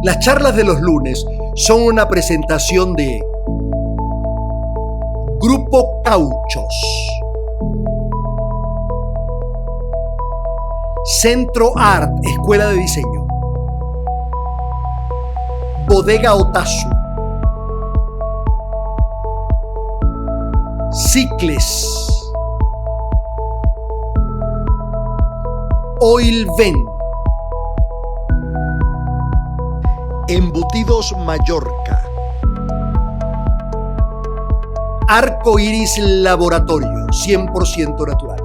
Las charlas de los lunes son una presentación de Grupo Cauchos, Centro Art, Escuela de Diseño, Bodega Otazu, Cicles, Oilven, Embutidos Mallorca, Arco Iris Laboratorio, 100% natural.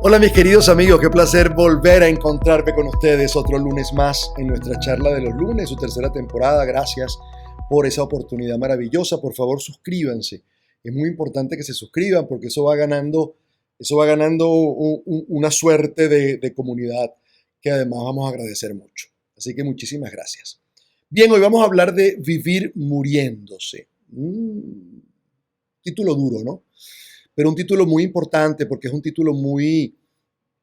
Hola mis queridos amigos, qué placer volver a encontrarme con ustedes otro lunes más en nuestra charla de los lunes, su tercera temporada. Gracias por esa oportunidad maravillosa. Por favor, suscríbanse. Es muy importante que se suscriban porque eso va ganando una suerte de comunidad que además vamos a agradecer mucho. Así que muchísimas gracias. Bien, hoy vamos a hablar de vivir muriéndose. Título duro, ¿no? Pero un título muy importante porque es un título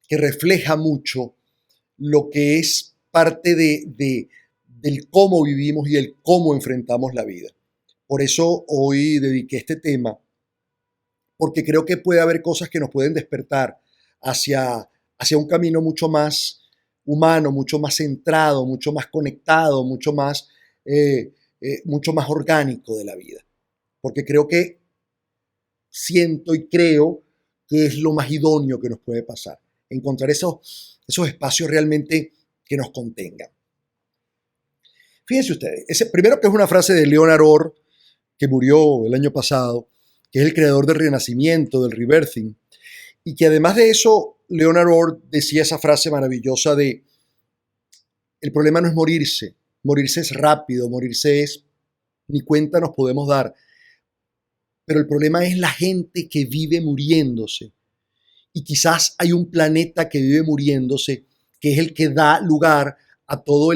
que refleja mucho lo que es parte del cómo vivimos y el cómo enfrentamos la vida. Por eso hoy dediqué este tema, porque creo que puede haber cosas que nos pueden despertar hacia un camino mucho más humano, mucho más centrado, mucho más conectado, mucho más orgánico de la vida. Porque siento y creo que es lo más idóneo que nos puede pasar. Encontrar esos espacios realmente que nos contengan. Fíjense ustedes, primero que es una frase de Leonard Orr, que murió el año pasado, que es el creador del Renacimiento, del Rebirthing, y que además de eso, Leonard Orr decía esa frase maravillosa de: el problema no es morirse es rápido, ni cuenta nos podemos dar, pero el problema es la gente que vive muriéndose, y quizás hay un planeta que vive muriéndose, que es el que da lugar a todo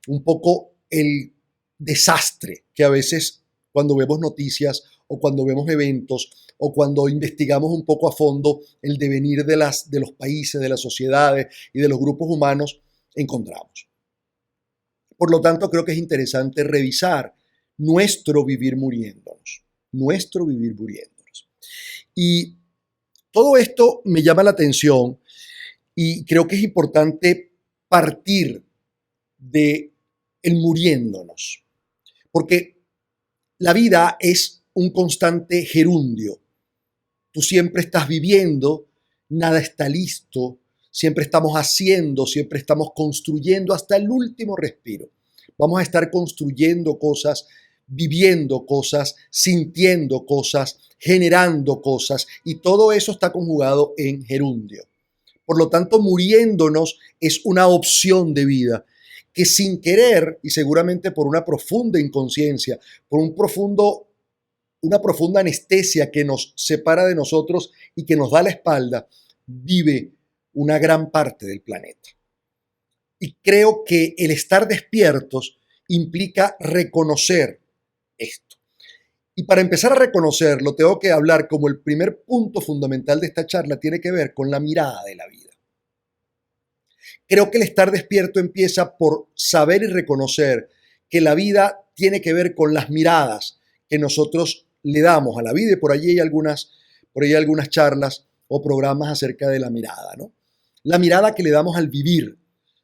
un poco el desastre que a veces cuando vemos noticias o cuando vemos eventos o cuando investigamos un poco a fondo el devenir de los países, de las sociedades y de los grupos humanos, encontramos. Por lo tanto, creo que es interesante revisar nuestro vivir muriéndonos. Y todo esto me llama la atención y creo que es importante partir de el muriéndonos, porque la vida es un constante gerundio. Tú siempre estás viviendo, nada está listo, siempre estamos haciendo, siempre estamos construyendo hasta el último respiro. Vamos a estar construyendo cosas, viviendo cosas, sintiendo cosas, generando cosas, y todo eso está conjugado en gerundio. Por lo tanto, muriéndonos es una opción de vida que sin querer, y seguramente por una profunda inconsciencia, por una profunda anestesia que nos separa de nosotros y que nos da la espalda, vive una gran parte del planeta. Y creo que el estar despiertos implica reconocer esto. Y para empezar a reconocerlo, tengo que hablar como el primer punto fundamental de esta charla tiene que ver con la mirada de la vida. Creo que el estar despierto empieza por saber y reconocer que la vida tiene que ver con las miradas que nosotros le damos a la vida, y por ahí hay algunas charlas o programas acerca de la mirada, ¿no? La mirada que le damos al vivir,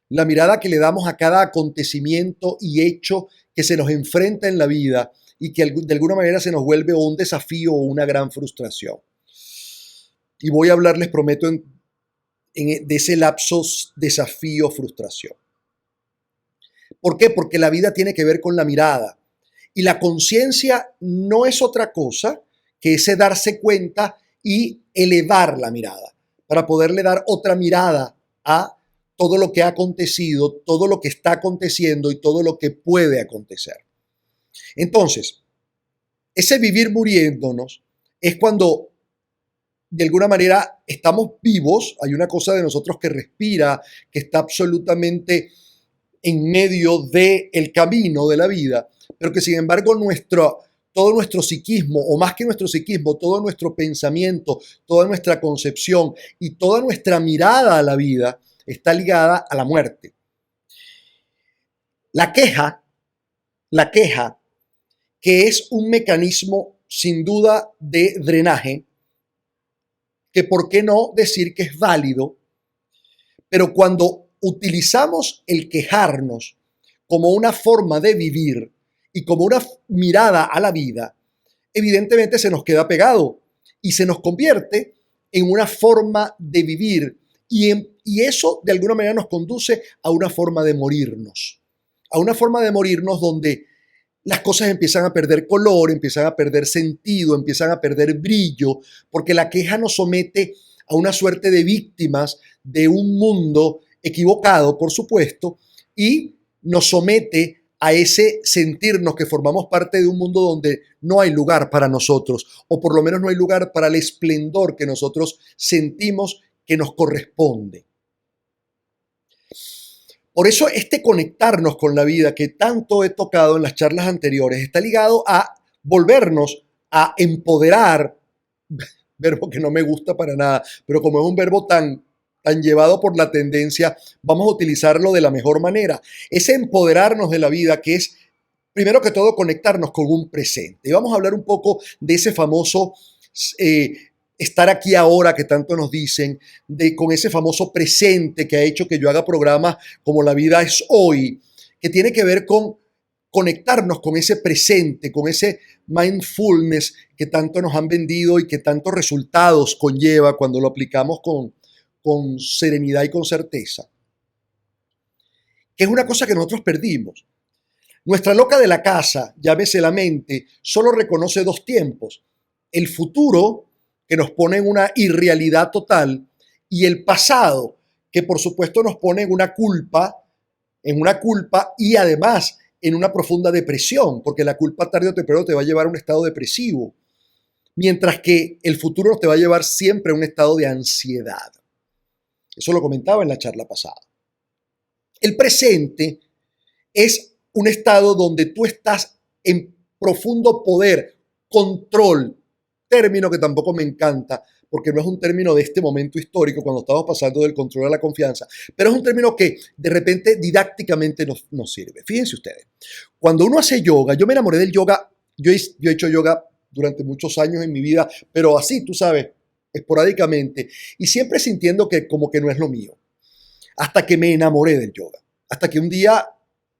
la mirada que le damos a cada acontecimiento y hecho que se nos enfrenta en la vida y que de alguna manera se nos vuelve un desafío o una gran frustración. Y voy a hablar, les prometo, de ese lapso desafío-frustración. ¿Por qué? Porque la vida tiene que ver con la mirada. Y la conciencia no es otra cosa que ese darse cuenta y elevar la mirada para poderle dar otra mirada a todo lo que ha acontecido, todo lo que está aconteciendo y todo lo que puede acontecer. Entonces, ese vivir muriéndonos es cuando de alguna manera estamos vivos, hay una cosa de nosotros que respira, que está absolutamente en medio del camino de la vida, pero que sin embargo todo nuestro psiquismo, o más que nuestro psiquismo, todo nuestro pensamiento, toda nuestra concepción y toda nuestra mirada a la vida está ligada a la muerte. La queja, la queja, que es un mecanismo sin duda de drenaje, que por qué no decir que es válido, pero cuando utilizamos el quejarnos como una forma de vivir y como una mirada a la vida, evidentemente se nos queda pegado y se nos convierte en una forma de vivir y eso de alguna manera nos conduce a una forma de morirnos, donde las cosas empiezan a perder color, empiezan a perder sentido, empiezan a perder brillo, porque la queja nos somete a una suerte de víctimas de un mundo equivocado, por supuesto, y nos somete a ese sentirnos que formamos parte de un mundo donde no hay lugar para nosotros, o por lo menos no hay lugar para el esplendor que nosotros sentimos que nos corresponde. Por eso este conectarnos con la vida que tanto he tocado en las charlas anteriores está ligado a volvernos a empoderar, verbo que no me gusta para nada, pero como es un verbo tan llevado por la tendencia, vamos a utilizarlo de la mejor manera. Ese empoderarnos de la vida que es, primero que todo, conectarnos con un presente. Y vamos a hablar un poco de ese famoso estar aquí ahora que tanto nos dicen, con ese famoso presente que ha hecho que yo haga programas como La Vida es Hoy, que tiene que ver con conectarnos con ese presente, con ese mindfulness que tanto nos han vendido y que tantos resultados conlleva cuando lo aplicamos con serenidad y con certeza. Que es una cosa que nosotros perdimos. Nuestra loca de la casa, llámese la mente, solo reconoce dos tiempos. El futuro, que nos pone en una irrealidad total, y el pasado, que por supuesto nos pone en una culpa y además en una profunda depresión, porque la culpa tarde o temprano te va a llevar a un estado depresivo, mientras que el futuro te va a llevar siempre a un estado de ansiedad. Eso lo comentaba en la charla pasada. El presente es un estado donde tú estás en profundo poder, control, término que tampoco me encanta, porque no es un término de este momento histórico cuando estamos pasando del control a la confianza, pero es un término que de repente didácticamente nos sirve. Fíjense ustedes, cuando uno hace yoga, yo me enamoré del yoga, yo he hecho yoga durante muchos años en mi vida, pero así, tú sabes, esporádicamente, y siempre sintiendo que como que no es lo mío, hasta que me enamoré del yoga, hasta que un día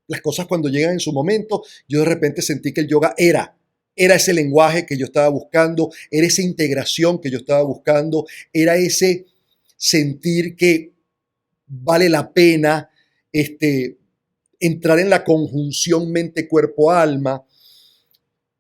las cosas cuando llegan en su momento, yo de repente sentí que el yoga era ese lenguaje que yo estaba buscando, era esa integración que yo estaba buscando, era ese sentir que vale la pena entrar en la conjunción mente-cuerpo-alma.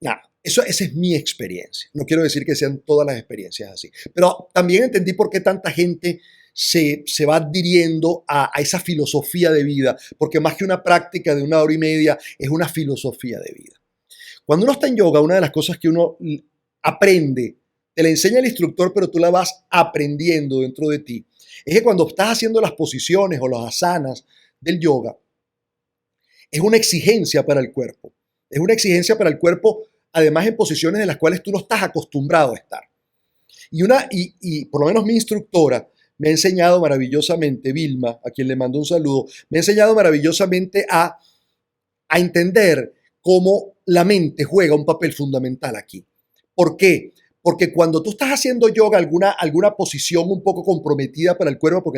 Nada, esa es mi experiencia. No quiero decir que sean todas las experiencias así, pero también entendí por qué tanta gente se va adhiriendo a esa filosofía de vida, porque más que una práctica de 1 hora y media, es una filosofía de vida. Cuando uno está en yoga, una de las cosas que uno aprende, te la enseña el instructor, pero tú la vas aprendiendo dentro de ti, es que cuando estás haciendo las posiciones o las asanas del yoga, es una exigencia para el cuerpo. Es una exigencia para el cuerpo, además en posiciones en las cuales tú no estás acostumbrado a estar. Y por lo menos mi instructora me ha enseñado maravillosamente, Vilma, a quien le mando un saludo, me ha enseñado maravillosamente a entender cómo la mente juega un papel fundamental aquí. ¿Por qué? Porque cuando tú estás haciendo yoga, alguna posición un poco comprometida para el cuerpo,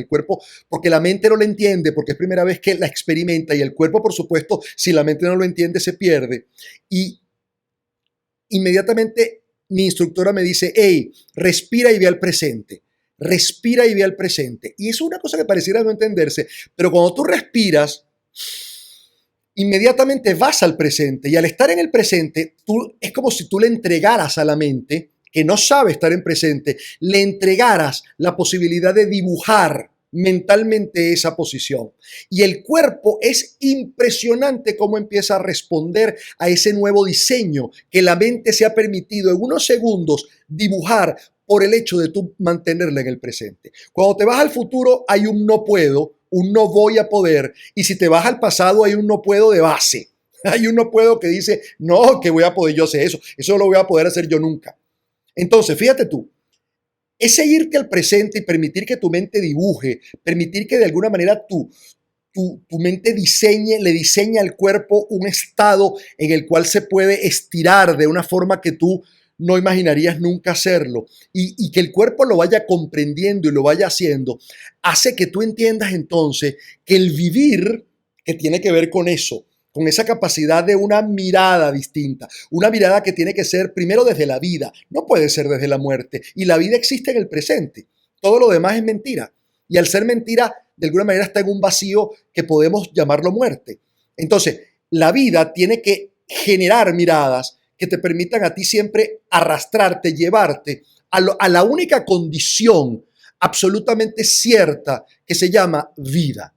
porque la mente no lo entiende, porque es primera vez que la experimenta y el cuerpo, por supuesto, si la mente no lo entiende, se pierde. Y inmediatamente mi instructora me dice, hey, respira y ve al presente. Respira y ve al presente. Y eso es una cosa que pareciera no entenderse, pero cuando tú respiras, inmediatamente vas al presente y al estar en el presente, es como si tú le entregaras a la mente, que no sabe estar en presente, le entregaras la posibilidad de dibujar mentalmente esa posición. Y el cuerpo es impresionante cómo empieza a responder a ese nuevo diseño que la mente se ha permitido en unos segundos dibujar por el hecho de tú mantenerla en el presente. Cuando te vas al futuro hay un no puedo, un no voy a poder, y si te vas al pasado hay un no puedo de base. Hay un no puedo que dice, no, que voy a poder yo hacer eso no lo voy a poder hacer yo nunca. Entonces, fíjate tú, ese irte al presente y permitir que tu mente dibuje, permitir que de alguna manera tu mente le diseña al cuerpo un estado en el cual se puede estirar de una forma que tú no imaginarías nunca hacerlo, y que el cuerpo lo vaya comprendiendo y lo vaya haciendo, hace que tú entiendas entonces que el vivir, que tiene que ver con eso, con esa capacidad de una mirada distinta, una mirada que tiene que ser primero desde la vida, no puede ser desde la muerte, y la vida existe en el presente, todo lo demás es mentira, y al ser mentira, de alguna manera está en un vacío que podemos llamarlo muerte. Entonces, la vida tiene que generar miradas que te permitan a ti siempre arrastrarte, llevarte a la única condición absolutamente cierta que se llama vida.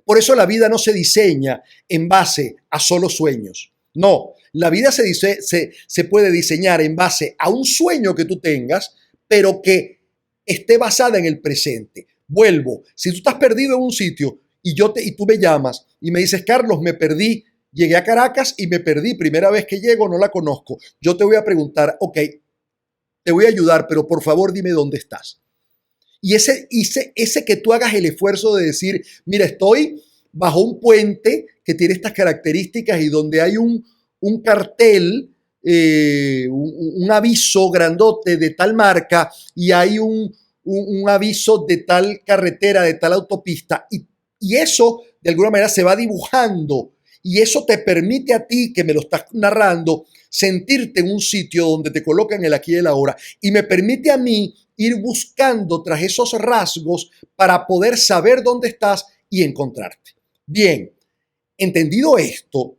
Por eso la vida no se diseña en base a solo sueños. No, la vida se puede diseñar en base a un sueño que tú tengas, pero que esté basada en el presente. Vuelvo, si tú estás perdido en un sitio y tú me llamas y me dices, Carlos, me perdí, llegué a Caracas y me perdí, primera vez que llego, no la conozco. Yo te voy a preguntar, ok, te voy a ayudar, pero por favor dime dónde estás. Y ese que tú hagas el esfuerzo de decir, mira, estoy bajo un puente que tiene estas características y donde hay un cartel, un aviso grandote de tal marca y hay un aviso de tal carretera, de tal autopista, y eso de alguna manera se va dibujando, y eso te permite a ti, que me lo estás narrando, sentirte en un sitio donde te colocan el aquí y el ahora, y me permite a mí ir buscando tras esos rasgos para poder saber dónde estás y encontrarte. Bien, entendido esto,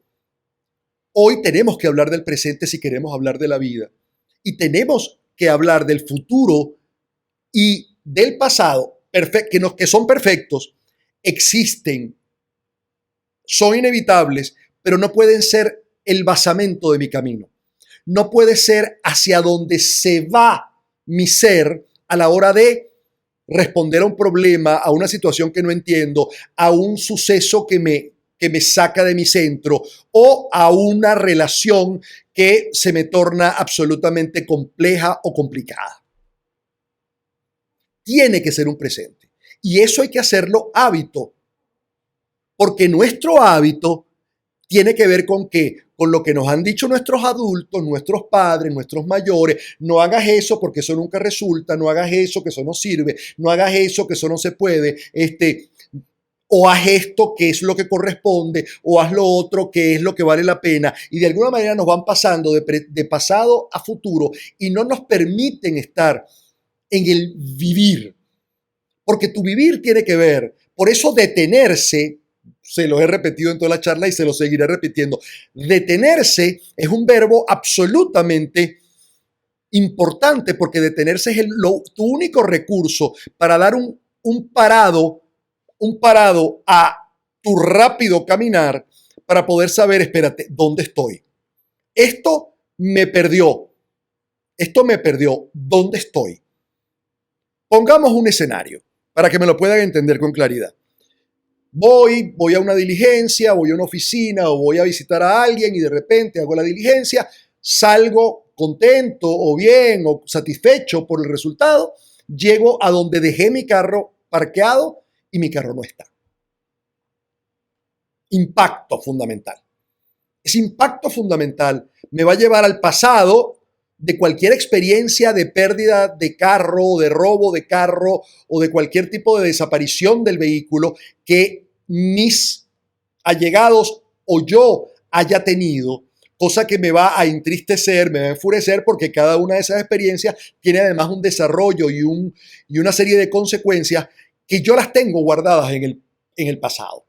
hoy tenemos que hablar del presente si queremos hablar de la vida, y tenemos que hablar del futuro y del pasado, que son perfectos, existen, son inevitables, pero no pueden ser el basamento de mi camino. No puede ser hacia donde se va mi ser a la hora de responder a un problema, a una situación que no entiendo, a un suceso que me saca de mi centro, o a una relación que se me torna absolutamente compleja o complicada. Tiene que ser un presente. Y eso hay que hacerlo hábito, porque nuestro hábito tiene que ver con qué, con lo que nos han dicho nuestros adultos, nuestros padres, nuestros mayores. No hagas eso porque eso nunca resulta, no hagas eso que eso no sirve, no hagas eso que eso no se puede, o haz esto que es lo que corresponde, o haz lo otro que es lo que vale la pena. Y de alguna manera nos van pasando de pasado a futuro y no nos permiten estar en el vivir, porque tu vivir tiene que ver, por eso detenerse, se los he repetido en toda la charla y se los seguiré repitiendo, detenerse es un verbo absolutamente importante, porque detenerse es tu único recurso para dar un parado a tu rápido caminar para poder saber, espérate, ¿dónde estoy? Esto me perdió, ¿dónde estoy? Pongamos un escenario para que me lo puedan entender con claridad. Voy a una diligencia, voy a una oficina o voy a visitar a alguien y de repente hago la diligencia, salgo contento o bien o satisfecho por el resultado, llego a donde dejé mi carro parqueado y mi carro no está. Impacto fundamental. Ese impacto fundamental me va a llevar al pasado de cualquier experiencia de pérdida de carro, de robo de carro o de cualquier tipo de desaparición del vehículo que mis allegados o yo haya tenido, cosa que me va a entristecer, me va a enfurecer, porque cada una de esas experiencias tiene además un desarrollo y una serie de consecuencias que yo las tengo guardadas en el pasado.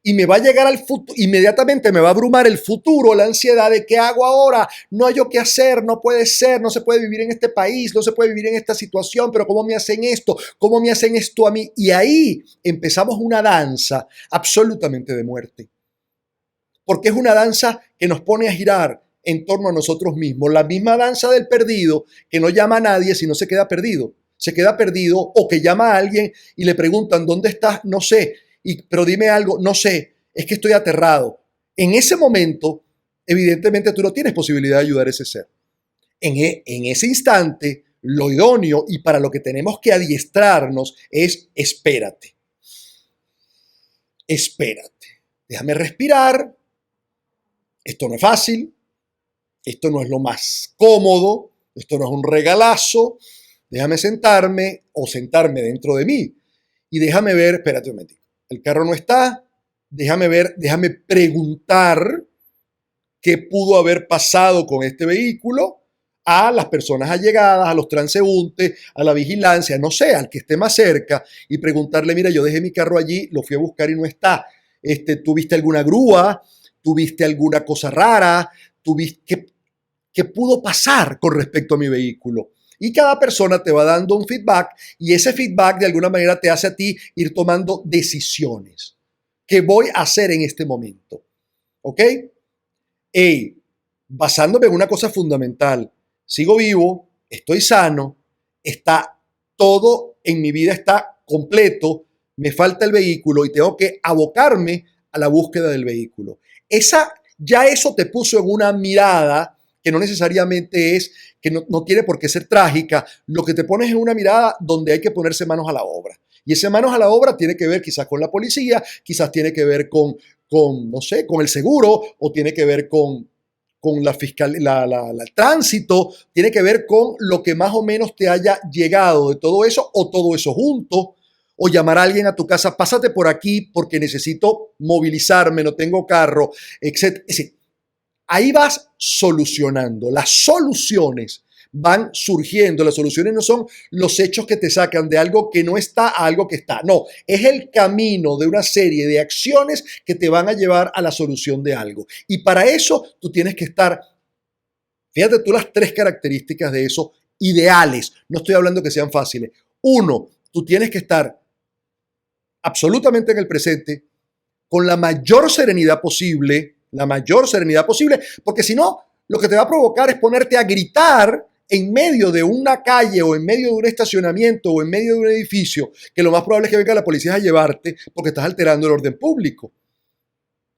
Y me va a llegar al futuro, inmediatamente me va a abrumar el futuro, la ansiedad de qué hago ahora, no hay yo qué hacer, no puede ser, no se puede vivir en este país, no se puede vivir en esta situación, pero ¿cómo me hacen esto? ¿Cómo me hacen esto a mí? Y ahí empezamos una danza absolutamente de muerte, porque es una danza que nos pone a girar en torno a nosotros mismos, la misma danza del perdido que no llama a nadie si no se queda perdido, o que llama a alguien y le preguntan, ¿dónde estás? No sé. Pero dime algo, no sé, es que estoy aterrado. En ese momento, evidentemente tú no tienes posibilidad de ayudar a ese ser. En ese instante, lo idóneo y para lo que tenemos que adiestrarnos es espérate. espérate, déjame respirar, esto no es fácil, esto no es lo más cómodo, esto no es un regalazo, déjame sentarme o sentarme dentro de mí y déjame ver, espérate un momento, el carro no está, déjame ver, déjame preguntar qué pudo haber pasado con este vehículo a las personas allegadas, a los transeúntes, a la vigilancia, no sé, al que esté más cerca y preguntarle, mira, yo dejé mi carro allí, lo fui a buscar y no está. ¿Tuviste alguna grúa? ¿Tuviste alguna cosa rara? ¿Qué pudo pasar con respecto a mi vehículo? Y cada persona te va dando un feedback y ese feedback de alguna manera te hace a ti ir tomando decisiones. ¿Qué voy a hacer en este momento? ¿Ok? Hey, basándome en una cosa fundamental, sigo vivo, estoy sano, está todo en mi vida está completo, me falta el vehículo y tengo que abocarme a la búsqueda del vehículo. Ya eso te puso en una mirada que no necesariamente es, que no tiene por qué ser trágica, lo que te pones en una mirada donde hay que ponerse manos a la obra. Y ese manos a la obra tiene que ver quizás con la policía, quizás tiene que ver no sé, con el seguro o tiene que ver con la fiscal, el tránsito, tiene que ver con lo que más o menos te haya llegado de todo eso o todo eso junto, o llamar a alguien a tu casa, pásate por aquí porque necesito movilizarme, no tengo carro, etc. Es decir, ahí vas solucionando. Las soluciones van surgiendo. Las soluciones no son los hechos que te sacan de algo que no está a algo que está. No, es el camino de una serie de acciones que te van a llevar a la solución de algo. Y para eso tú tienes que estar, fíjate tú las tres características de eso ideales. No estoy hablando que sean fáciles. Uno, tú tienes que estar absolutamente en el presente con la mayor serenidad posible, porque si no, lo que te va a provocar es ponerte a gritar en medio de una calle o en medio de un estacionamiento o en medio de un edificio, que lo más probable es que venga la policía a llevarte porque estás alterando el orden público.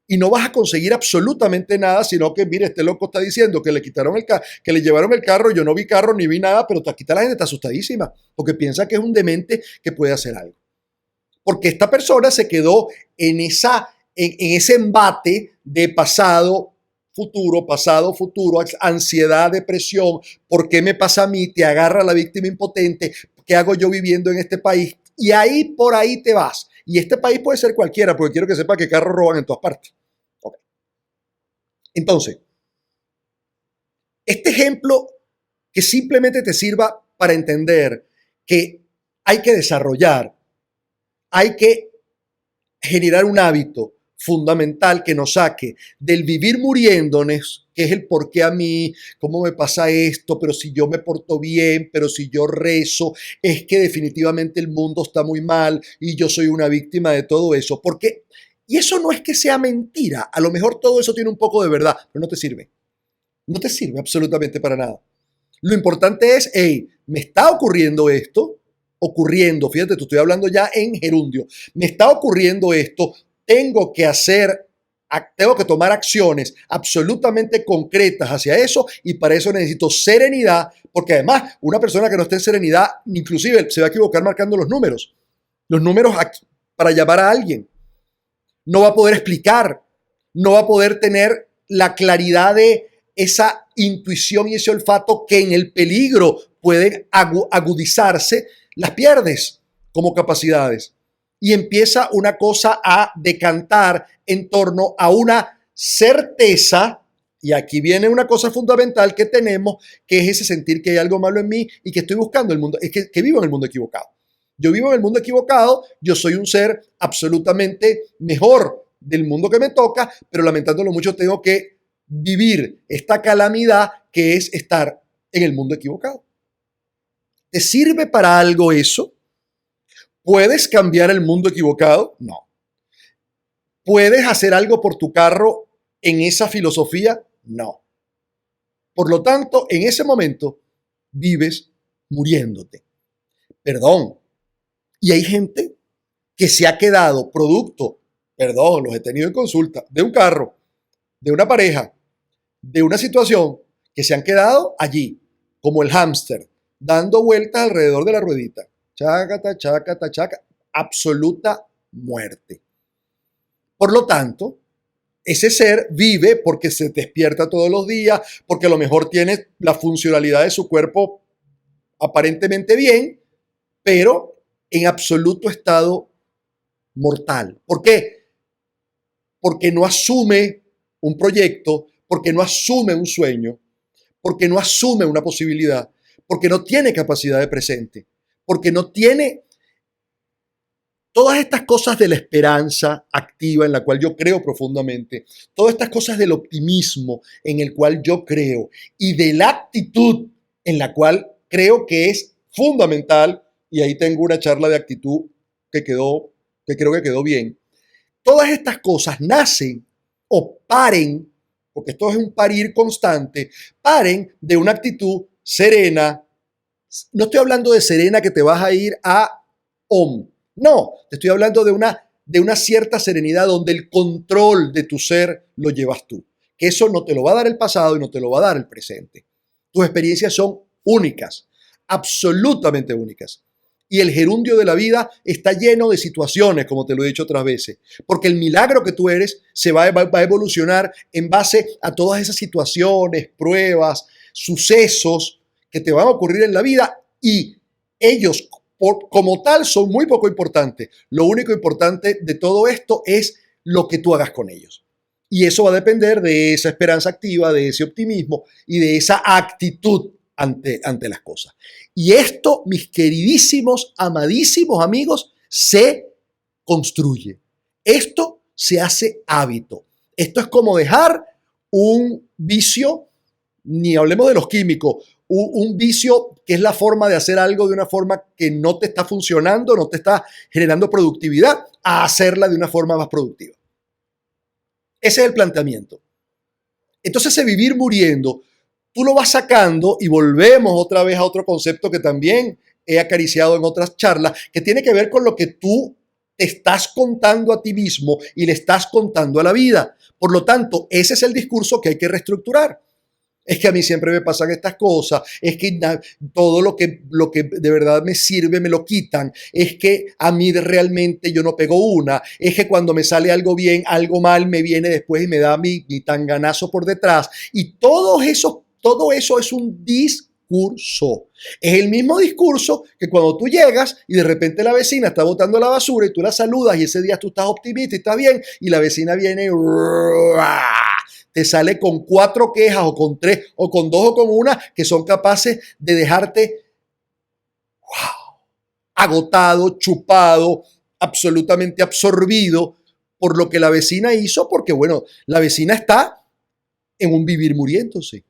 Y no vas a conseguir absolutamente nada, sino que, mire, este loco está diciendo que le quitaron que le llevaron el carro, yo no vi carro ni vi nada, pero aquí está la gente, está asustadísima, porque piensa que es un demente que puede hacer algo. Porque esta persona se quedó en ese embate de pasado, futuro, ansiedad, depresión, ¿por qué me pasa a mí? Te agarra la víctima impotente, ¿qué hago yo viviendo en este país? Y ahí por ahí te vas. Y este país puede ser cualquiera, porque quiero que sepa que carros roban en todas partes. Okay. Entonces, este ejemplo que simplemente te sirva para entender que hay que desarrollar, hay que generar un hábito fundamental que nos saque del vivir muriéndonos, que es el por qué a mí, cómo me pasa esto, pero si yo me porto bien, pero si yo rezo, es que definitivamente el mundo está muy mal y yo soy una víctima de todo eso. Porque, y eso no es que sea mentira, a lo mejor todo eso tiene un poco de verdad, pero no te sirve. No te sirve absolutamente para nada. Lo importante es, hey, me está ocurriendo esto, fíjate, te estoy hablando ya en gerundio, me está ocurriendo esto, tengo que tomar acciones absolutamente concretas hacia eso y para eso necesito serenidad, porque además una persona que no esté en serenidad, inclusive se va a equivocar marcando los números para llamar a alguien, no va a poder explicar, no va a poder tener la claridad de esa intuición y ese olfato que en el peligro pueden agudizarse, las pierdes como capacidades. Y empieza una cosa a decantar en torno a una certeza, y aquí viene una cosa fundamental que tenemos, que es ese sentir que hay algo malo en mí y que estoy buscando el mundo, es que vivo en el mundo equivocado. Yo vivo en el mundo equivocado, yo soy un ser absolutamente mejor del mundo que me toca, pero lamentándolo mucho tengo que vivir esta calamidad que es estar en el mundo equivocado. ¿Te sirve para algo eso? ¿Puedes cambiar el mundo equivocado? No. ¿Puedes hacer algo por tu carro en esa filosofía? No. Por lo tanto, en ese momento vives muriéndote. Perdón. Y hay gente que se ha quedado producto, perdón, los he tenido en consulta, de un carro, de una pareja, de una situación que se han quedado allí, como el hámster, dando vueltas alrededor de la ruedita. Chácata, chácata, chácata. Absoluta muerte. Por lo tanto, ese ser vive porque se despierta todos los días, porque a lo mejor tiene la funcionalidad de su cuerpo aparentemente bien, pero en absoluto estado mortal. ¿Por qué? Porque no asume un proyecto, porque no asume un sueño, porque no asume una posibilidad, porque no tiene capacidad de presente, porque no tiene todas estas cosas de la esperanza activa en la cual yo creo profundamente, todas estas cosas del optimismo en el cual yo creo y de la actitud en la cual creo que es fundamental, y ahí tengo una charla de actitud que creo que quedó bien. Todas estas cosas nacen o paren, porque esto es un parir constante, paren de una actitud serena. No estoy hablando de serena que te vas a ir a OM. No, te estoy hablando de una cierta serenidad donde el control de tu ser lo llevas tú. Que eso no te lo va a dar el pasado y no te lo va a dar el presente. Tus experiencias son únicas, absolutamente únicas. Y el gerundio de la vida está lleno de situaciones, como te lo he dicho otras veces, porque el milagro que tú eres va a evolucionar en base a todas esas situaciones, pruebas, sucesos que te van a ocurrir en la vida, y ellos como tal son muy poco importantes. Lo único importante de todo esto es lo que tú hagas con ellos. Y eso va a depender de esa esperanza activa, de ese optimismo y de esa actitud ante las cosas. Y esto, mis queridísimos, amadísimos amigos, se construye. Esto se hace hábito. Esto es como dejar un vicio, ni hablemos de los químicos, un vicio que es la forma de hacer algo de una forma que no te está funcionando, no te está generando productividad, a hacerla de una forma más productiva. Ese es el planteamiento. Entonces, ese vivir muriendo, tú lo vas sacando y volvemos otra vez a otro concepto que también he acariciado en otras charlas, que tiene que ver con lo que tú te estás contando a ti mismo y le estás contando a la vida. Por lo tanto, ese es el discurso que hay que reestructurar. Es que a mí siempre me pasan estas cosas, es que todo lo que de verdad me sirve me lo quitan, es que a mí realmente yo no pego una, es que cuando me sale algo bien, algo mal me viene después y me da mi tanganazo por detrás. Y todo eso es un discurso. Es el mismo discurso que cuando tú llegas y de repente la vecina está botando la basura y tú la saludas y ese día tú estás optimista y estás bien, y la vecina viene y te sale con 4 quejas o con 3 o con 2 o con 1 que son capaces de dejarte agotado, chupado, absolutamente absorbido por lo que la vecina hizo, porque bueno, la vecina está en un vivir muriéndose.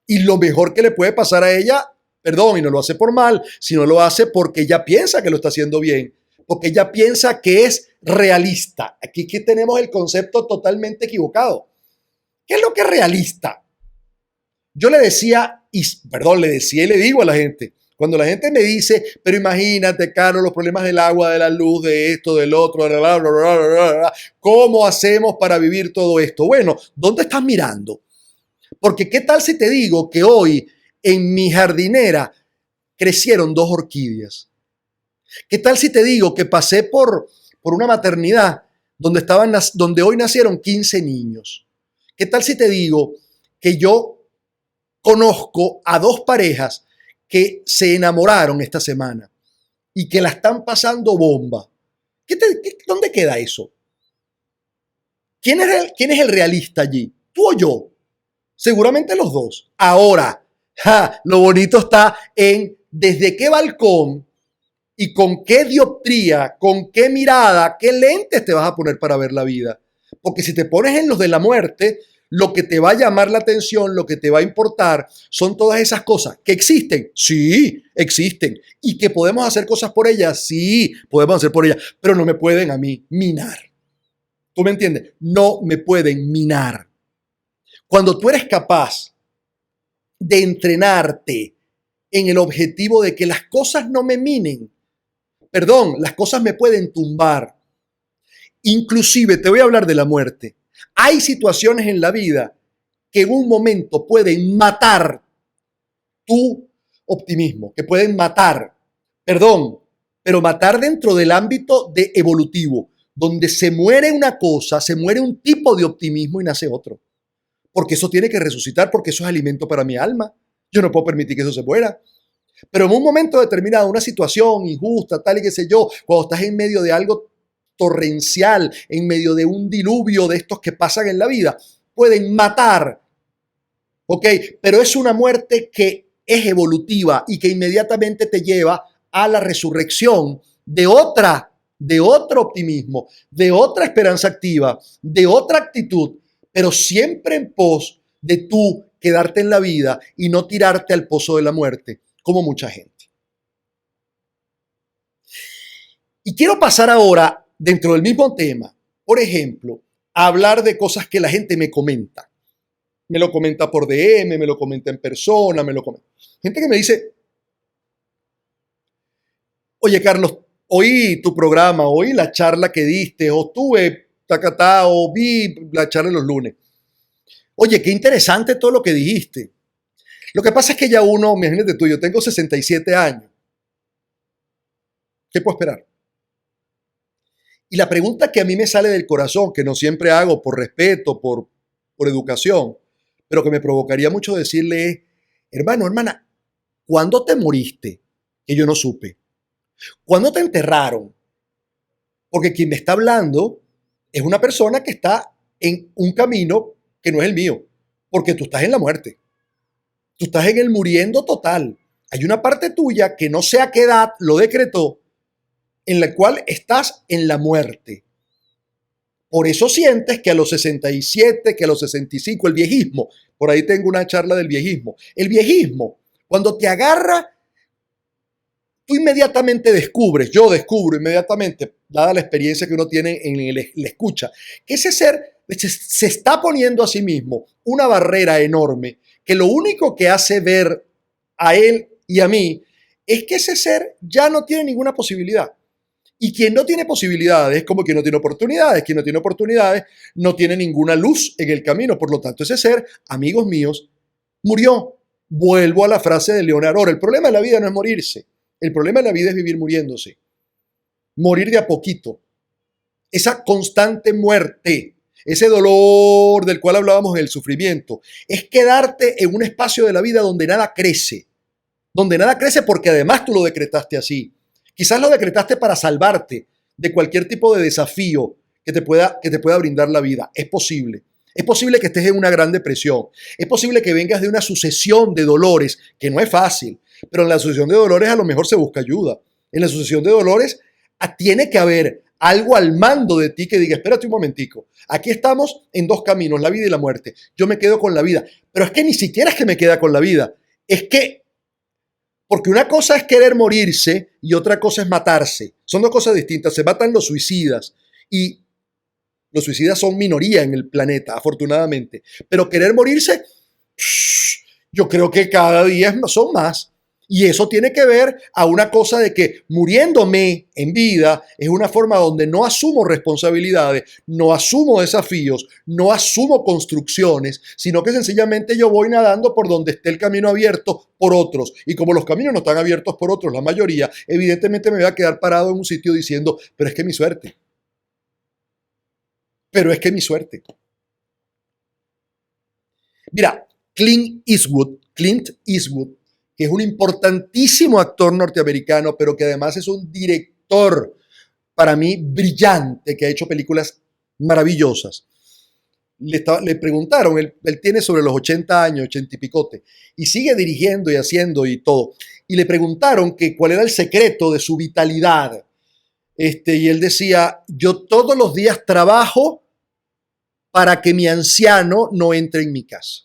Y lo mejor que le puede pasar a ella, perdón, y no lo hace por mal, sino lo hace porque ella piensa que lo está haciendo bien, porque ella piensa que es realista. Aquí que tenemos el concepto totalmente equivocado. ¿Qué es lo que es realista? Yo le decía y le digo a la gente, cuando la gente me dice, pero imagínate, Carlos, los problemas del agua, de la luz, de esto, del otro, bla, bla, bla, bla, bla, ¿cómo hacemos para vivir todo esto? Bueno, ¿dónde estás mirando? Porque ¿qué tal si te digo que hoy en mi jardinera crecieron 2 orquídeas? ¿Qué tal si te digo que pasé por una maternidad donde hoy nacieron 15 niños? ¿Qué tal si te digo que yo conozco a 2 parejas que se enamoraron esta semana y que la están pasando bomba? ¿Dónde queda eso? ¿Quién es el realista allí? ¿Tú o yo? Seguramente los dos. Ahora, lo bonito está en desde qué balcón y con qué dioptría, con qué mirada, qué lentes te vas a poner para ver la vida. Porque si te pones en los de la muerte, lo que te va a llamar la atención, lo que te va a importar, son todas esas cosas que existen. Sí, existen. Y que podemos hacer cosas por ellas. Sí, podemos hacer por ellas. Pero no me pueden a mí minar. ¿Tú me entiendes? No me pueden minar. Cuando tú eres capaz de entrenarte en el objetivo de que las cosas no me minen, perdón, las cosas me pueden tumbar. Inclusive te voy a hablar de la muerte. Hay situaciones en la vida que en un momento pueden matar tu optimismo, que pueden matar, perdón, pero matar dentro del ámbito de evolutivo. donde se muere una cosa, se muere un tipo de optimismo y nace otro. Porque eso tiene que resucitar, porque eso es alimento para mi alma. Yo no puedo permitir que eso se muera. Pero en un momento determinado, una situación injusta, tal y qué sé yo, cuando estás en medio de algo torrencial, en medio de un diluvio de estos que pasan en la vida, pueden matar, ¿ok? Pero es una muerte que es evolutiva y que inmediatamente te lleva a la resurrección de otro optimismo, de otra esperanza activa, de otra actitud, pero siempre en pos de tú quedarte en la vida y no tirarte al pozo de la muerte, como mucha gente. Y quiero pasar ahora, dentro del mismo tema, por ejemplo, a hablar de cosas que la gente me comenta. Me lo comenta por DM, me lo comenta en persona, me lo comenta. Gente que me dice, oye Carlos, oí tu programa, oí la charla que diste, o tuve tacatá, o vi la charla los lunes. Oye, qué interesante todo lo que dijiste. Lo que pasa es que ya uno, imagínate tú, yo tengo 67 años. ¿Qué puedo esperar? Y la pregunta que a mí me sale del corazón, que no siempre hago por respeto, por educación, pero que me provocaría mucho decirle es, hermano, hermana, ¿cuándo te moriste? Que yo no supe. ¿Cuándo te enterraron? Porque quien me está hablando es una persona que está en un camino que no es el mío, porque tú estás en la muerte. Tú estás en el muriendo total. Hay una parte tuya que no sé a qué edad lo decretó, en la cual estás en la muerte. Por eso sientes que a los 67, que a los 65, el viejismo, por ahí tengo una charla del viejismo, el viejismo, cuando te agarra, tú inmediatamente descubres, yo descubro inmediatamente, dada la experiencia que uno tiene en la escucha, que ese ser se está poniendo a sí mismo una barrera enorme, que lo único que hace ver a él y a mí es que ese ser ya no tiene ninguna posibilidad. Y quien no tiene posibilidades es como quien no tiene oportunidades. Quien no tiene oportunidades no tiene ninguna luz en el camino. Por lo tanto, ese ser, amigos míos, murió. Vuelvo a la frase de Leonardo. El problema de la vida no es morirse. El problema de la vida es vivir muriéndose. Morir de a poquito. Esa constante muerte, ese dolor del cual hablábamos, el sufrimiento, es quedarte en un espacio de la vida donde nada crece. Donde nada crece porque además tú lo decretaste así. Quizás lo decretaste para salvarte de cualquier tipo de desafío que te pueda brindar la vida. Es posible. Es posible que estés en una gran depresión. Es posible que vengas de una sucesión de dolores, que no es fácil, pero en la sucesión de dolores a lo mejor se busca ayuda. En la sucesión de dolores tiene que haber algo al mando de ti que diga, espérate un momentico, aquí estamos en dos caminos, la vida y la muerte. Yo me quedo con la vida, pero es que ni siquiera es que me queda con la vida, es que porque una cosa es querer morirse y otra cosa es matarse. Son dos cosas distintas. Se matan los suicidas y los suicidas son minoría en el planeta, afortunadamente. Pero querer morirse, yo creo que cada día son más. Y eso tiene que ver a una cosa de que muriéndome en vida es una forma donde no asumo responsabilidades, no asumo desafíos, no asumo construcciones, sino que sencillamente yo voy nadando por donde esté el camino abierto por otros. Y como los caminos no están abiertos por otros, la mayoría, evidentemente me voy a quedar parado en un sitio diciendo, pero es que mi suerte. Pero es que mi suerte. Mira, Clint Eastwood, que es un importantísimo actor norteamericano, pero que además es un director, para mí, brillante, que ha hecho películas maravillosas. Le preguntaron, él tiene sobre los 80 años, 80 y picote, y sigue dirigiendo y haciendo y todo. Y le preguntaron que cuál era el secreto de su vitalidad. Y él decía, yo todos los días trabajo para que mi anciano no entre en mi casa.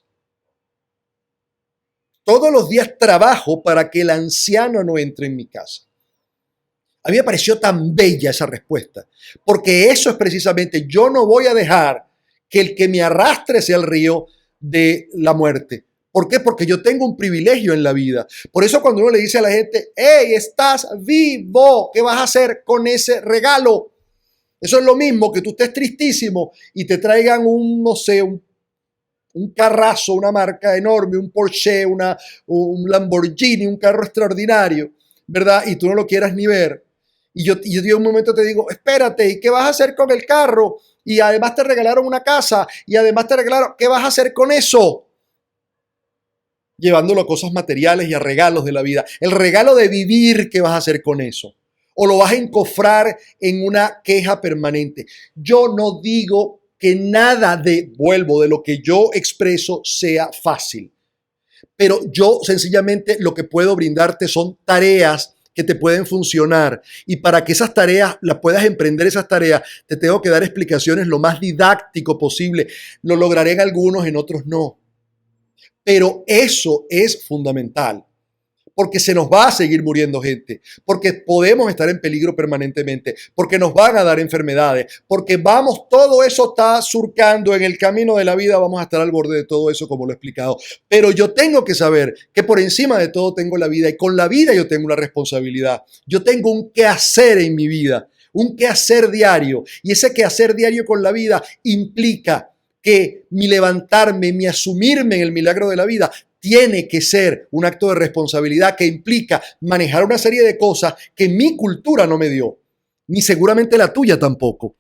Todos los días trabajo para que el anciano no entre en mi casa. A mí me pareció tan bella esa respuesta, porque eso es precisamente, yo no voy a dejar que el que me arrastre sea el río de la muerte. ¿Por qué? Porque yo tengo un privilegio en la vida. Por eso cuando uno le dice a la gente, hey, estás vivo, ¿qué vas a hacer con ese regalo? Eso es lo mismo que tú estés tristísimo y te traigan no sé, un carrazo, una marca enorme, un Porsche, un Lamborghini, un carro extraordinario, ¿verdad? Y tú no lo quieras ni ver. Y yo en un momento te digo, espérate, ¿y qué vas a hacer con el carro? Y además te regalaron una casa, y además te regalaron, ¿qué vas a hacer con eso? Llevándolo a cosas materiales y a regalos de la vida. El regalo de vivir, ¿qué vas a hacer con eso? O lo vas a encofrar en una queja permanente. Yo no digo que nada de lo que yo expreso sea fácil, pero yo sencillamente lo que puedo brindarte son tareas que te pueden funcionar, y para que esas tareas las puedas emprender, esas tareas, te tengo que dar explicaciones lo más didáctico posible. Lo lograré en algunos, en otros no. Pero eso es fundamental, porque se nos va a seguir muriendo gente, porque podemos estar en peligro permanentemente, porque nos van a dar enfermedades, porque todo eso está surcando en el camino de la vida, vamos a estar al borde de todo eso, como lo he explicado. Pero yo tengo que saber que por encima de todo tengo la vida, y con la vida yo tengo una responsabilidad. Yo tengo un quehacer en mi vida, un quehacer diario, y ese quehacer diario con la vida implica que mi levantarme, mi asumirme en el milagro de la vida, tiene que ser un acto de responsabilidad que implica manejar una serie de cosas que mi cultura no me dio, ni seguramente la tuya tampoco.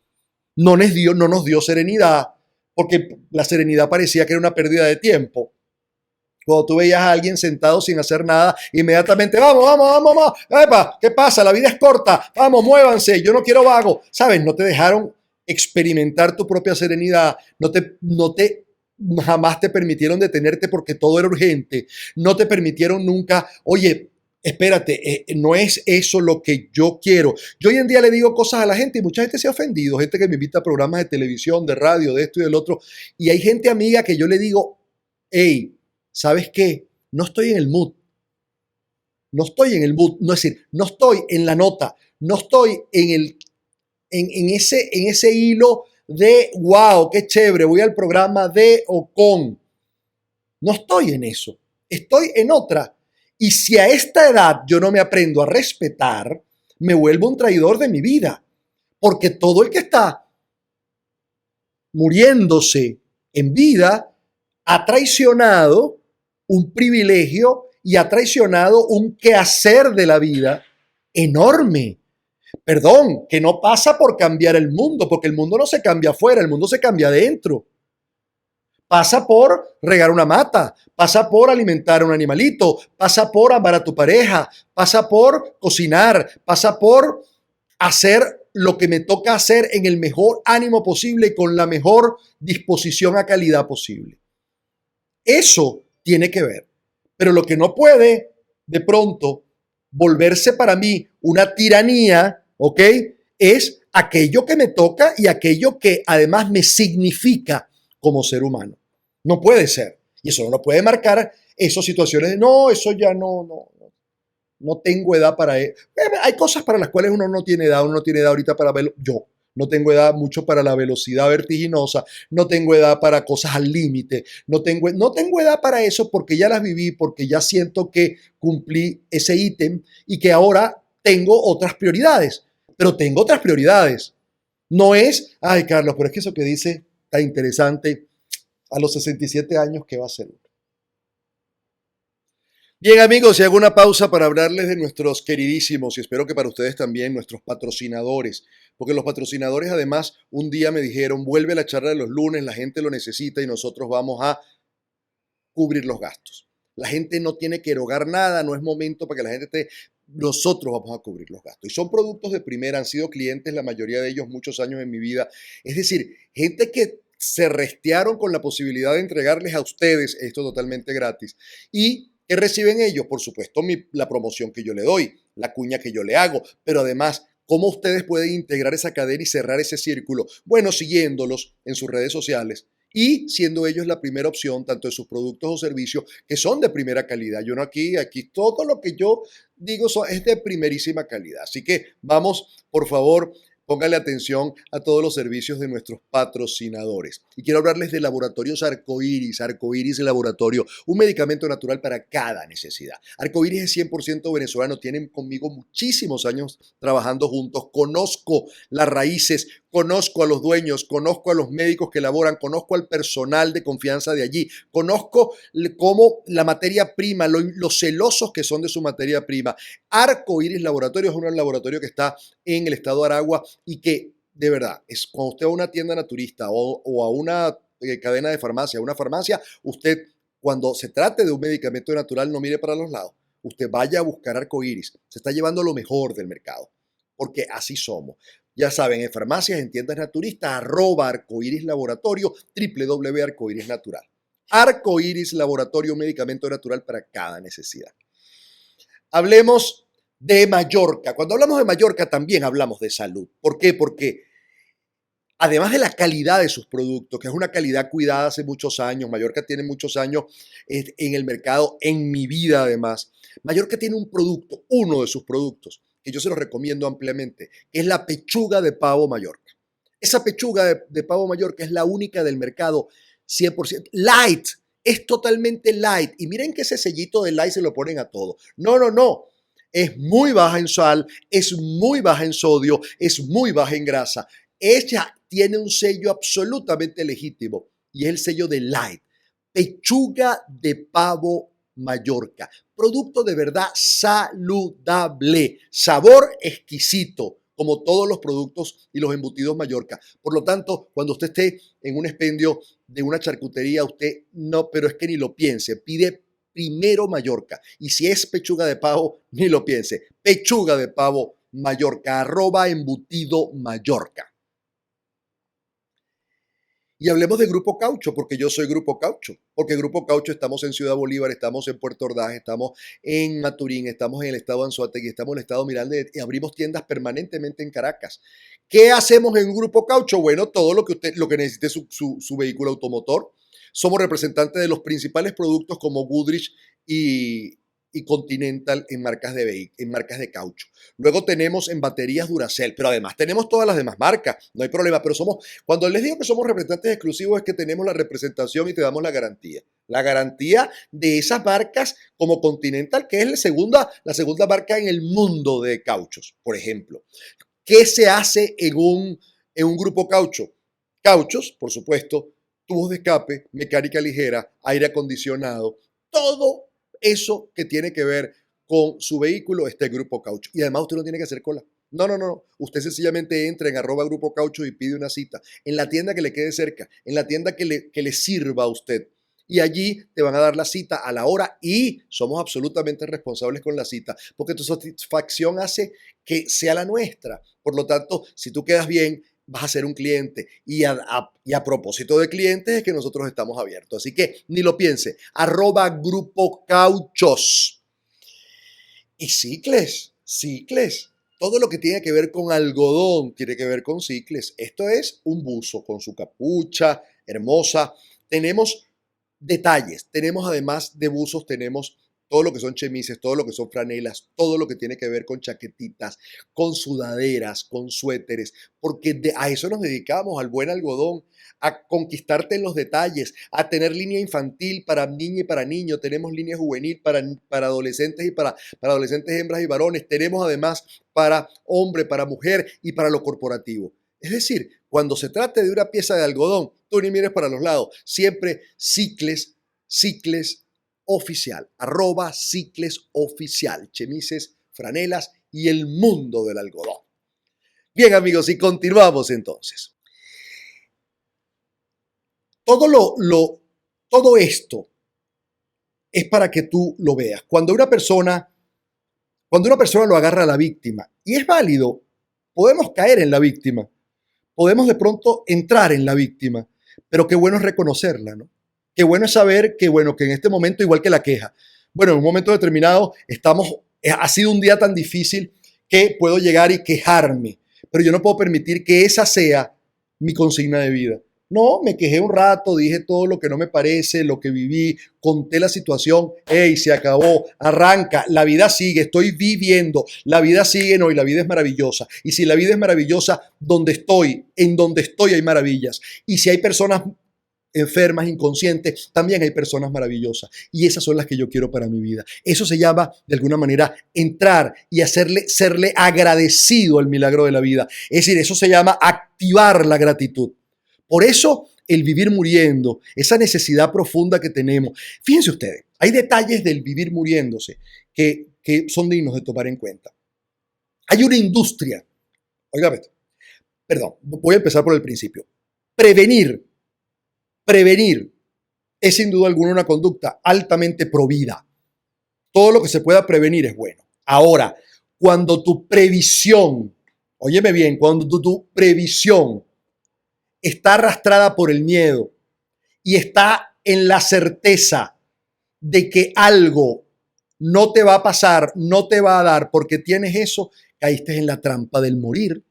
No nos dio serenidad, porque la serenidad parecía que era una pérdida de tiempo. Cuando tú veías a alguien sentado sin hacer nada, inmediatamente, vamos, epa, ¿qué pasa? La vida es corta, vamos, muévanse, yo no quiero vago. ¿Sabes? No te dejaron experimentar tu propia serenidad, jamás te permitieron detenerte porque todo era urgente, no te permitieron nunca, oye, espérate, no es eso lo que yo quiero. Yo hoy en día le digo cosas a la gente y mucha gente se ha ofendido, gente que me invita a programas de televisión, de radio, de esto y del otro, y hay gente amiga que yo le digo, hey, ¿sabes qué? No estoy en el mood. No estoy en el mood. No, es decir, no estoy en la nota. No estoy en ese hilo de wow, qué chévere, voy al programa de o con. No estoy en eso. Estoy en otra. Y si a esta edad yo no me aprendo a respetar, me vuelvo un traidor de mi vida. Porque todo el que está muriéndose en vida ha traicionado un privilegio y ha traicionado un quehacer de la vida enorme. Perdón, que no pasa por cambiar el mundo, porque el mundo no se cambia afuera, el mundo se cambia adentro. Pasa por regar una mata, pasa por alimentar a un animalito, pasa por amar a tu pareja, pasa por cocinar, pasa por hacer lo que me toca hacer en el mejor ánimo posible y con la mejor disposición a calidad posible. Eso tiene que ver. Pero lo que no puede de pronto volverse para mí una tiranía, ¿ok? Es aquello que me toca y aquello que además me significa como ser humano. No puede ser. Y eso no lo puede marcar esas situaciones de no, eso ya no tengo edad para eso. Hay cosas para las cuales uno no tiene edad ahorita para verlo. Yo no tengo edad mucho para la velocidad vertiginosa, no tengo edad para cosas al límite, no tengo edad para eso porque ya las viví, porque ya siento que cumplí ese ítem y que ahora tengo otras prioridades, pero tengo otras prioridades. No es, ay Carlos, pero es que eso que dice está interesante, a los 67 años, ¿qué va a hacer? Bien amigos, y hago una pausa para hablarles de nuestros queridísimos y espero que para ustedes también, nuestros patrocinadores, porque los patrocinadores además un día me dijeron, vuelve a la charla de los lunes, la gente lo necesita y nosotros vamos a cubrir los gastos. La gente no tiene que erogar nada, no es momento para que la gente esté, nosotros vamos a cubrir los gastos. Y son productos de primera, han sido clientes, la mayoría de ellos, muchos años en mi vida. Es decir, gente que se restearon con la posibilidad de entregarles a ustedes esto totalmente gratis. Y ¿qué reciben ellos? Por supuesto, la promoción que yo le doy, la cuña que yo le hago, pero además, ¿cómo ustedes pueden integrar esa cadena y cerrar ese círculo? Bueno, siguiéndolos en sus redes sociales y siendo ellos la primera opción, tanto de sus productos o servicios, que son de primera calidad. Yo no aquí todo lo que yo digo es de primerísima calidad. Así que vamos, por favor, Pónganle atención a todos los servicios de nuestros patrocinadores. Y quiero hablarles de Laboratorios Arcoiris, Arcoiris Laboratorio, un medicamento natural para cada necesidad. Arcoiris es 100% venezolano, tienen conmigo muchísimos años trabajando juntos, conozco las raíces, conozco a los dueños, conozco a los médicos que elaboran, conozco al personal de confianza de allí, conozco cómo la materia prima, los celosos que son de su materia prima. Arcoiris Laboratorio es un laboratorio que está en el estado de Aragua y que, de verdad, es cuando usted va a una tienda naturista o a una cadena de farmacia, a una farmacia, usted, cuando se trate de un medicamento natural, no mire para los lados. Usted vaya a buscar Arcoiris. Se está llevando lo mejor del mercado, porque así somos. Ya saben, en farmacias, en tiendas naturistas, @Arcoiris Laboratorio, www.arcoiris natural. Arcoiris Laboratorio, un medicamento natural para cada necesidad. Hablemos de Mallorca. Cuando hablamos de Mallorca también hablamos de salud. ¿Por qué? Porque además de la calidad de sus productos, que es una calidad cuidada hace muchos años, Mallorca tiene muchos años en el mercado, en mi vida además, Mallorca tiene un producto, uno de sus productos, que yo se lo recomiendo ampliamente, que es la pechuga de pavo Mallorca. Esa pechuga de pavo Mallorca es la única del mercado 100% light, es totalmente light. Y miren que ese sellito de light se lo ponen a todo. No, no, no. Es muy baja en sal, es muy baja en sodio, es muy baja en grasa. Ella tiene un sello absolutamente legítimo y es el sello de light. Pechuga de pavo Mallorca. Producto de verdad saludable. Sabor exquisito, como todos los productos y los embutidos Mallorca. Por lo tanto, cuando usted esté en un expendio de una charcutería, usted no, pero es que ni lo piense, pide primero Mallorca. Y si es pechuga de pavo, ni lo piense. Pechuga de pavo Mallorca, @embutido Mallorca. Y hablemos de Grupo Caucho, porque yo soy Grupo Caucho, porque Grupo Caucho estamos en Ciudad Bolívar, estamos en Puerto Ordaz, estamos en Maturín, estamos en el estado de Anzoátegui, estamos en el estado Miranda y abrimos tiendas permanentemente en Caracas. ¿Qué hacemos en Grupo Caucho? Bueno, todo lo que necesite su vehículo automotor. Somos representantes de los principales productos como Goodrich y Continental en marcas de caucho. Luego tenemos en baterías Duracell, pero además tenemos todas las demás marcas, no hay problema, pero cuando les digo que somos representantes exclusivos es que tenemos la representación y te damos la garantía. La garantía de esas marcas como Continental, que es la segunda marca en el mundo de cauchos, por ejemplo. ¿Qué se hace en un grupo caucho? Cauchos, por supuesto, tubos de escape, mecánica ligera, aire acondicionado, todo eso que tiene que ver con su vehículo está en Grupo Caucho. Y además usted no tiene que hacer cola. No, no, no. Usted sencillamente entra en @Grupo Caucho y pide una cita en la tienda que le quede cerca, en la tienda que le sirva a usted. Y allí te van a dar la cita a la hora y somos absolutamente responsables con la cita, porque tu satisfacción hace que sea la nuestra. Por lo tanto, si tú quedas bien, vas a ser un cliente. Y a propósito de clientes es que nosotros estamos abiertos. Así que ni lo piense. @Grupo Cauchos. Y cicles. Todo lo que tiene que ver con algodón tiene que ver con cicles. Esto es un buzo con su capucha hermosa. Tenemos detalles. Tenemos además de buzos, tenemos todo lo que son chemises, todo lo que son franelas, todo lo que tiene que ver con chaquetitas, con sudaderas, con suéteres, porque a eso nos dedicamos, al buen algodón, a conquistarte en los detalles, a tener línea infantil para niña y para niño, tenemos línea juvenil para adolescentes y para adolescentes hembras y varones, tenemos además para hombre, para mujer y para lo corporativo. Es decir, cuando se trate de una pieza de algodón, tú ni mires para los lados, siempre cicles oficial, @cicles oficial, chemises, franelas y el mundo del algodón. Bien amigos, y continuamos entonces. Todo esto es para que tú lo veas. Cuando una persona lo agarra a la víctima, y es válido, podemos caer en la víctima, podemos de pronto entrar en la víctima, pero qué bueno es reconocerla, ¿no? Qué bueno es saber que en este momento, igual que la queja, en un momento determinado ha sido un día tan difícil que puedo llegar y quejarme, pero yo no puedo permitir que esa sea mi consigna de vida. No, me quejé un rato, dije todo lo que no me parece, lo que viví, conté la situación, hey, se acabó, arranca, la vida sigue, estoy viviendo, la vida sigue, no, y la vida es maravillosa. Y si la vida es maravillosa, en donde estoy hay maravillas. Y si hay personas enfermas, inconscientes, también hay personas maravillosas. Y esas son las que yo quiero para mi vida. Eso se llama, de alguna manera, entrar y serle agradecido al milagro de la vida. Es decir, eso se llama activar la gratitud. Por eso el vivir muriendo, esa necesidad profunda que tenemos. Fíjense ustedes, hay detalles del vivir muriéndose que son dignos de tomar en cuenta. Hay una industria, oiga, perdón, voy a empezar por el principio. Prevenir es sin duda alguna una conducta altamente provida. Todo lo que se pueda prevenir es bueno. Ahora, cuando tu previsión, óyeme bien, cuando tu previsión está arrastrada por el miedo y está en la certeza de que algo no te va a pasar, no te va a dar porque tienes eso, caíste en la trampa del morir.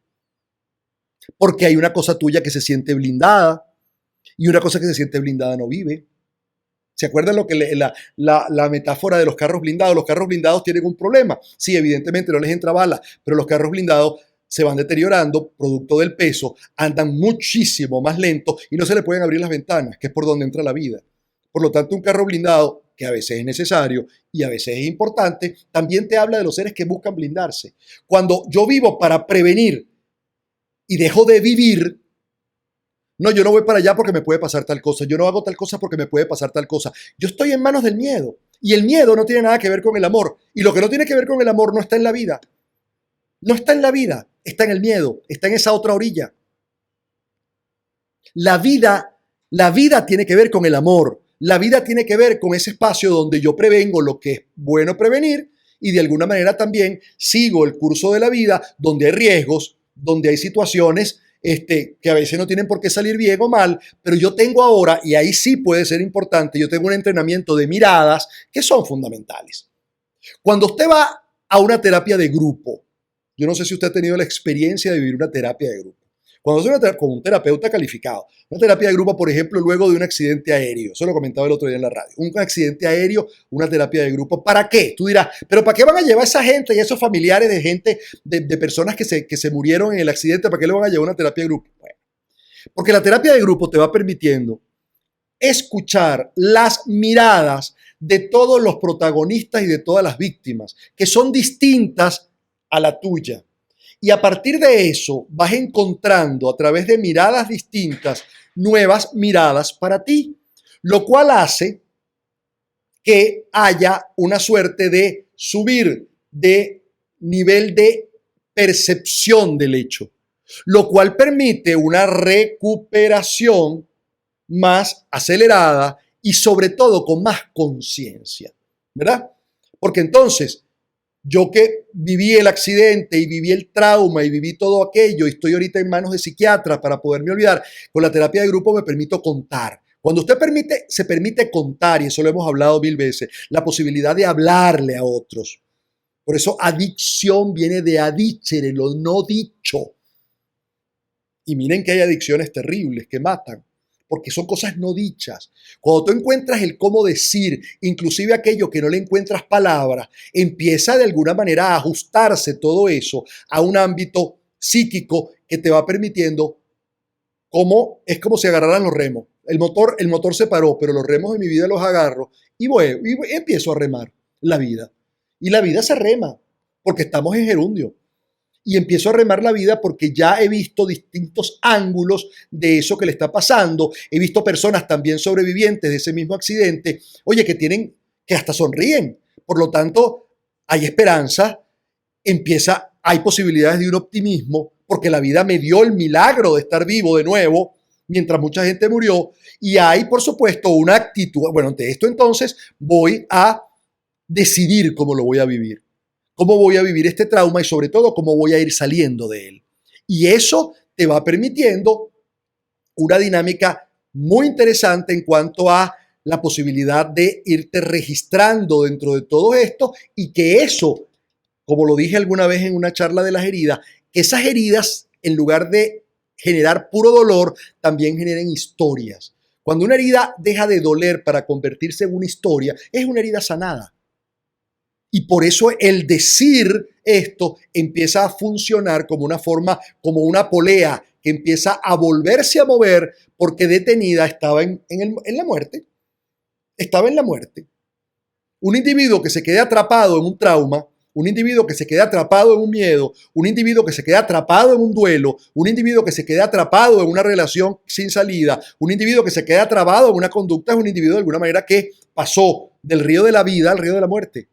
Porque hay una cosa tuya que se siente blindada y una cosa que se siente blindada no vive. ¿Se acuerdan lo que la metáfora de los carros blindados? Los carros blindados tienen un problema. Sí, evidentemente no les entra bala, pero los carros blindados se van deteriorando, producto del peso, andan muchísimo más lento y no se le pueden abrir las ventanas, que es por donde entra la vida. Por lo tanto, un carro blindado, que a veces es necesario y a veces es importante, también te habla de los seres que buscan blindarse. Cuando yo vivo para prevenir y dejo de vivir, no, yo no voy para allá porque me puede pasar tal cosa, yo no hago tal cosa porque me puede pasar tal cosa. Yo estoy en manos del miedo y el miedo no tiene nada que ver con el amor. Y lo que no tiene que ver con el amor no está en la vida. No está en la vida, está en el miedo, está en esa otra orilla. La vida tiene que ver con el amor. La vida tiene que ver con ese espacio donde yo prevengo lo que es bueno prevenir y de alguna manera también sigo el curso de la vida donde hay riesgos, donde hay situaciones que a veces no tienen por qué salir bien o mal, pero yo tengo ahora, y ahí sí puede ser importante, yo tengo un entrenamiento de miradas que son fundamentales. Cuando usted va a una terapia de grupo, yo no sé si usted ha tenido la experiencia de vivir una terapia de grupo. Cuando hace una terapia con un terapeuta calificado, una terapia de grupo, por ejemplo, luego de un accidente aéreo, eso lo comentaba el otro día en la radio, un accidente aéreo, una terapia de grupo, ¿para qué? Tú dirás, pero ¿para qué van a llevar a esa gente y esos familiares de gente, de personas que se murieron en el accidente, ¿para qué le van a llevar una terapia de grupo? Bueno, porque la terapia de grupo te va permitiendo escuchar las miradas de todos los protagonistas y de todas las víctimas, que son distintas a la tuya. Y a partir de eso vas encontrando a través de miradas distintas nuevas miradas para ti, lo cual hace que haya una suerte de subir de nivel de percepción del hecho, lo cual permite una recuperación más acelerada y sobre todo con más conciencia, ¿verdad? Porque entonces yo que viví el accidente y viví el trauma y viví todo aquello y estoy ahorita en manos de psiquiatras para poderme olvidar, con la terapia de grupo me permito contar. Cuando usted se permite contar, y eso lo hemos hablado 1000 veces, la posibilidad de hablarle a otros. Por eso adicción viene de adicere, lo no dicho. Y miren que hay adicciones terribles que matan, porque son cosas no dichas. Cuando tú encuentras el cómo decir, inclusive aquello que no le encuentras palabras, empieza de alguna manera a ajustarse todo eso a un ámbito psíquico que te va permitiendo, es como si agarraran los remos. El motor se paró, pero los remos de mi vida los agarro y empiezo a remar la vida. Y la vida se rema, porque estamos en gerundio. Y empiezo a remar la vida porque ya he visto distintos ángulos de eso que le está pasando. He visto personas también sobrevivientes de ese mismo accidente, oye, que hasta sonríen. Por lo tanto, hay esperanza, hay posibilidades de un optimismo, porque la vida me dio el milagro de estar vivo de nuevo, mientras mucha gente murió. Y hay, por supuesto, una actitud. Bueno, ante esto entonces voy a decidir cómo lo voy a vivir. Cómo voy a vivir este trauma y sobre todo cómo voy a ir saliendo de él. Y eso te va permitiendo una dinámica muy interesante en cuanto a la posibilidad de irte registrando dentro de todo esto y que eso, como lo dije alguna vez en una charla de las heridas, que esas heridas, en lugar de generar puro dolor, también generen historias. Cuando una herida deja de doler para convertirse en una historia, es una herida sanada. Y por eso el decir esto empieza a funcionar como una forma, como una polea que empieza a volverse a mover porque detenida estaba en la muerte. Estaba en la muerte. Un individuo que se quede atrapado en un trauma, un individuo que se quede atrapado en un miedo, un individuo que se quede atrapado en un duelo, un individuo que se quede atrapado en una relación sin salida, un individuo que se quede atrapado en una conducta, es un individuo de alguna manera que pasó del río de la vida al río de la muerte.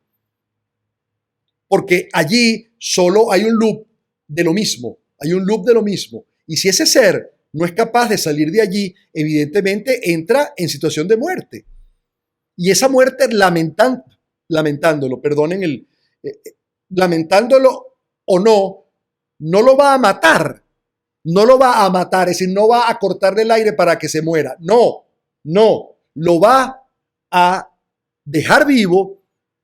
Porque allí solo hay un loop de lo mismo, hay un loop de lo mismo. Y si ese ser no es capaz de salir de allí, evidentemente entra en situación de muerte. Y esa muerte lamentándolo, lamentándolo o no, no lo va a matar, no lo va a matar, es decir, no va a cortarle el aire para que se muera, no, lo va a dejar vivo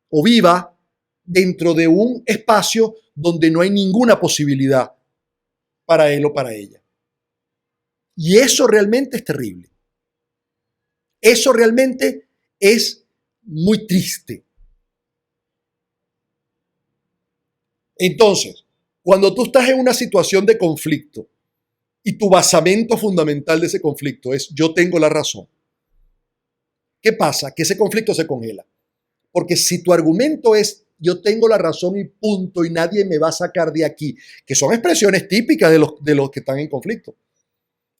o viva dentro de un espacio donde no hay ninguna posibilidad para él o para ella. Y eso realmente es terrible. Eso realmente es muy triste. Entonces, cuando tú estás en una situación de conflicto y tu basamento fundamental de ese conflicto es yo tengo la razón, ¿qué pasa? Que ese conflicto se congela. Porque si tu argumento es yo tengo la razón y punto y nadie me va a sacar de aquí, que son expresiones típicas de los que están en conflicto,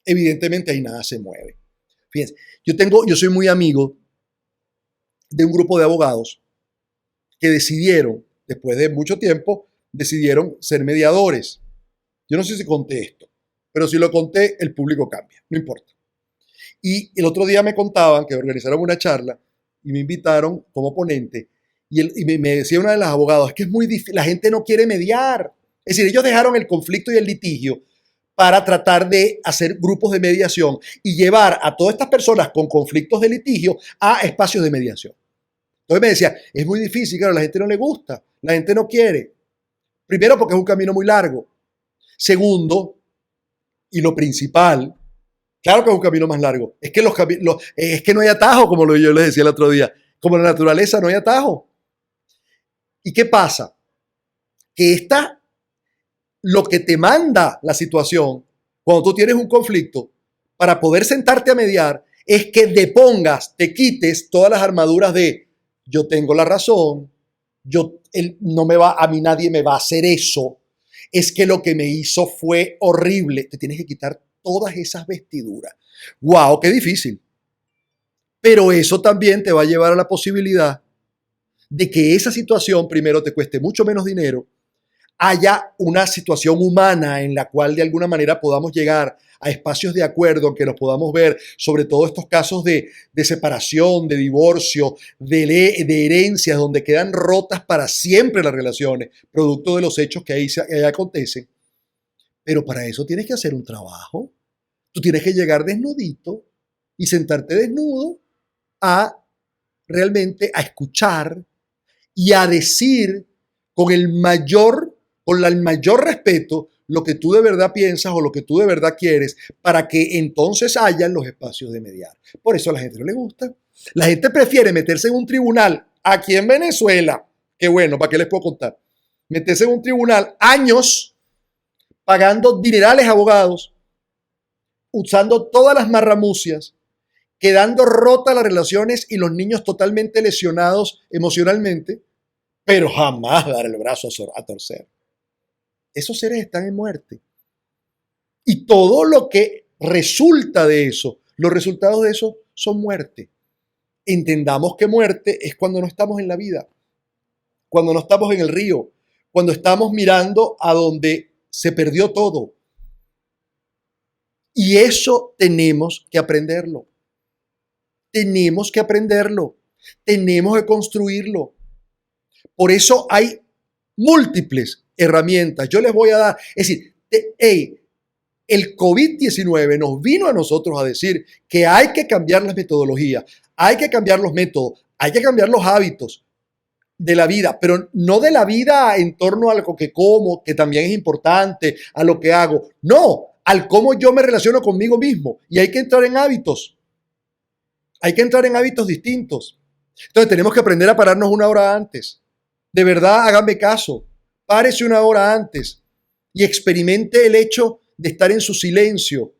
evidentemente ahí nada se mueve. Fíjense, yo soy muy amigo de un grupo de abogados que decidieron, después de mucho tiempo, decidieron ser mediadores. Yo no sé si conté esto, pero si lo conté, el público cambia, no importa. Y el otro día me contaban que organizaron una charla y me invitaron como ponente y me decía una de las abogadas, es que es muy difícil, la gente no quiere mediar. Es decir, ellos dejaron el conflicto y el litigio para tratar de hacer grupos de mediación y llevar a todas estas personas con conflictos de litigio a espacios de mediación. Entonces me decía, es muy difícil, claro, a la gente no le gusta, la gente no quiere. Primero porque es un camino muy largo. Segundo, y lo principal, claro que es un camino más largo, es que, es que no hay atajo, como yo les decía el otro día, como en la naturaleza no hay atajo. ¿Y qué pasa? Que lo que te manda la situación, cuando tú tienes un conflicto, para poder sentarte a mediar, es que depongas, te quites todas las armaduras de yo tengo la razón, a mí nadie me va a hacer eso, es que lo que me hizo fue horrible. Te tienes que quitar todas esas vestiduras. ¡Wow! ¡Qué difícil! Pero eso también te va a llevar a la posibilidad de que esa situación primero te cueste mucho menos dinero, haya una situación humana en la cual de alguna manera podamos llegar a espacios de acuerdo en que nos podamos ver, sobre todo estos casos de separación, de divorcio, de herencias, donde quedan rotas para siempre las relaciones, producto de los hechos que ahí acontecen. Pero para eso tienes que hacer un trabajo. Tú tienes que llegar desnudito y sentarte desnudo a realmente a escuchar y a decir con el mayor respeto lo que tú de verdad piensas o lo que tú de verdad quieres, para que entonces hayan los espacios de mediar. Por eso a la gente no le gusta. La gente prefiere meterse en un tribunal aquí en Venezuela, que bueno, ¿para qué les puedo contar? Meterse en un tribunal años pagando dinerales a abogados, usando todas las marramucias, quedando rotas las relaciones y los niños totalmente lesionados emocionalmente, pero jamás dar el brazo a torcer. Esos seres están en muerte. Y todo lo que resulta de eso, los resultados de eso son muerte. Entendamos que muerte es cuando no estamos en la vida, cuando no estamos en el río, cuando estamos mirando a donde se perdió todo. Y eso tenemos que aprenderlo. Tenemos que aprenderlo. Tenemos que construirlo. Por eso hay múltiples herramientas. Yo les voy a dar, es decir, el COVID-19 nos vino a nosotros a decir que hay que cambiar las metodologías, hay que cambiar los métodos, hay que cambiar los hábitos de la vida, pero no de la vida en torno a lo que como, que también es importante, a lo que hago. No, al cómo yo me relaciono conmigo mismo. Y hay que entrar en hábitos. Hay que entrar en hábitos distintos. Entonces tenemos que aprender a pararnos una hora antes. De verdad, háganme caso. Párese una hora antes y experimente el hecho de estar en su silencio.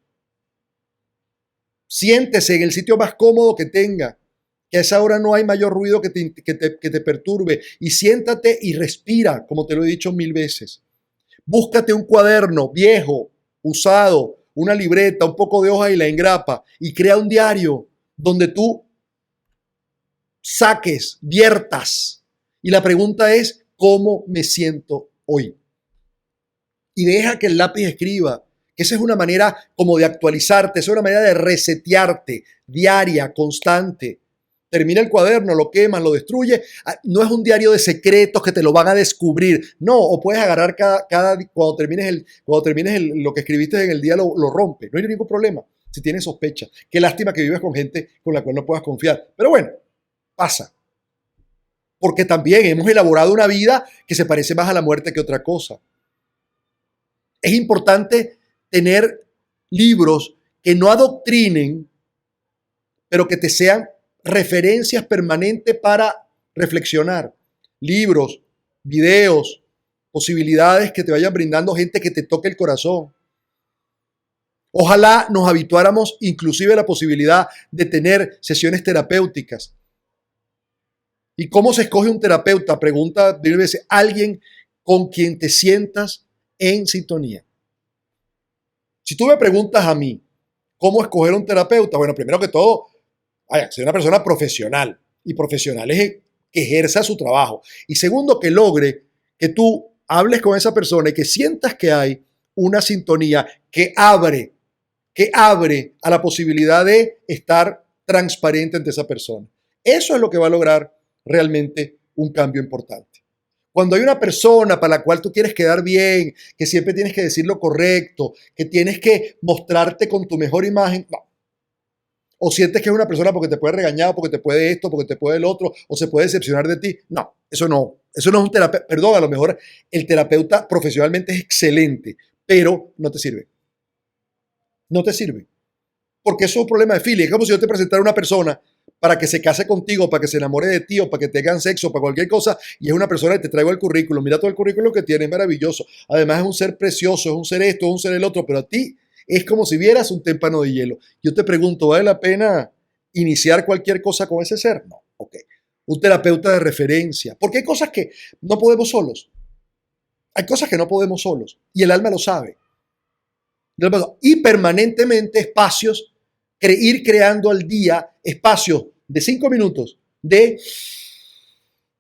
Siéntese en el sitio más cómodo que tenga, que a esa hora no hay mayor ruido que te perturbe. Y siéntate y respira, como te lo he dicho 1000 veces. Búscate un cuaderno viejo, usado, una libreta, un poco de hoja y la engrapa y crea un diario donde tú saques, viertas. Y la pregunta es, ¿cómo me siento hoy? Y deja que el lápiz escriba, que esa es una manera como de actualizarte, esa es una manera de resetearte, diaria, constante. Termina el cuaderno, lo quemas, lo destruyes. No es un diario de secretos que te lo van a descubrir. No, o puedes agarrar cuando termines lo que escribiste en el día, lo rompes. No hay ningún problema si tienes sospecha. Qué lástima que vives con gente con la cual no puedas confiar. Pero bueno, pasa. Porque también hemos elaborado una vida que se parece más a la muerte que otra cosa. Es importante tener libros que no adoctrinen, pero que te sean referencias permanentes para reflexionar. Libros, videos, posibilidades que te vayan brindando gente que te toque el corazón. Ojalá nos habituáramos inclusive a la posibilidad de tener sesiones terapéuticas. ¿Y cómo se escoge un terapeuta? Pregunta 1000 veces. Alguien con quien te sientas en sintonía. Si tú me preguntas a mí cómo escoger un terapeuta, bueno, primero que todo, ser una persona profesional. Y profesional es que ejerza su trabajo. Y segundo, que logre que tú hables con esa persona y que sientas que hay una sintonía que abre a la posibilidad de estar transparente ante esa persona. Eso es lo que va a lograr realmente un cambio importante. Cuando hay una persona para la cual tú quieres quedar bien, que siempre tienes que decir lo correcto, que tienes que mostrarte con tu mejor imagen, no. O sientes que es una persona porque te puede regañar, porque te puede esto, porque te puede el otro, o se puede decepcionar de ti. No, eso no. Eso no es un terapeuta. Perdón, a lo mejor el terapeuta profesionalmente es excelente, pero no te sirve. No te sirve. Porque eso es un problema de filia. Es como si yo te presentara una persona para que se case contigo, para que se enamore de ti, o para que tengan sexo, para cualquier cosa, y es una persona que te traigo el currículum. Mira todo el currículum que tiene, es maravilloso. Además es un ser precioso, es un ser esto, es un ser el otro, pero a ti es como si vieras un témpano de hielo. Yo te pregunto, ¿vale la pena iniciar cualquier cosa con ese ser? No. Ok. Un terapeuta de referencia. Porque hay cosas que no podemos solos. Hay cosas que no podemos solos. Y el alma lo sabe. Y permanentemente espacios, ir creando al día espacios de 5 minutos de,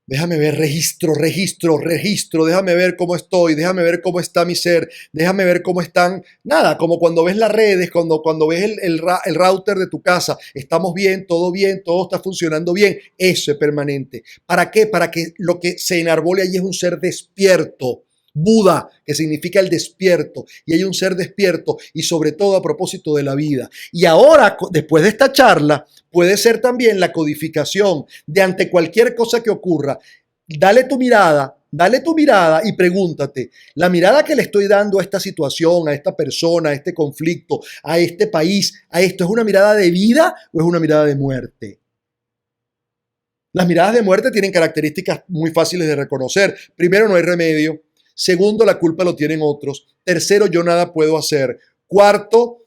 déjame ver, registro, déjame ver cómo estoy, déjame ver cómo está mi ser, déjame ver cómo están, nada, como cuando ves las redes, cuando ves el router de tu casa, estamos bien, todo está funcionando bien, eso es permanente. ¿Para qué? Para que lo que se enarbole allí es un ser despierto. Buda, que significa el despierto, y hay un ser despierto y sobre todo a propósito de la vida. Y ahora, después de esta charla, puede ser también la codificación de ante cualquier cosa que ocurra. Dale tu mirada y pregúntate, la mirada que le estoy dando a esta situación, a esta persona, a este conflicto, a este país, a esto, ¿es una mirada de vida o es una mirada de muerte? Las miradas de muerte tienen características muy fáciles de reconocer. Primero, no hay remedio. Segundo, la culpa lo tienen otros. Tercero, yo nada puedo hacer. Cuarto,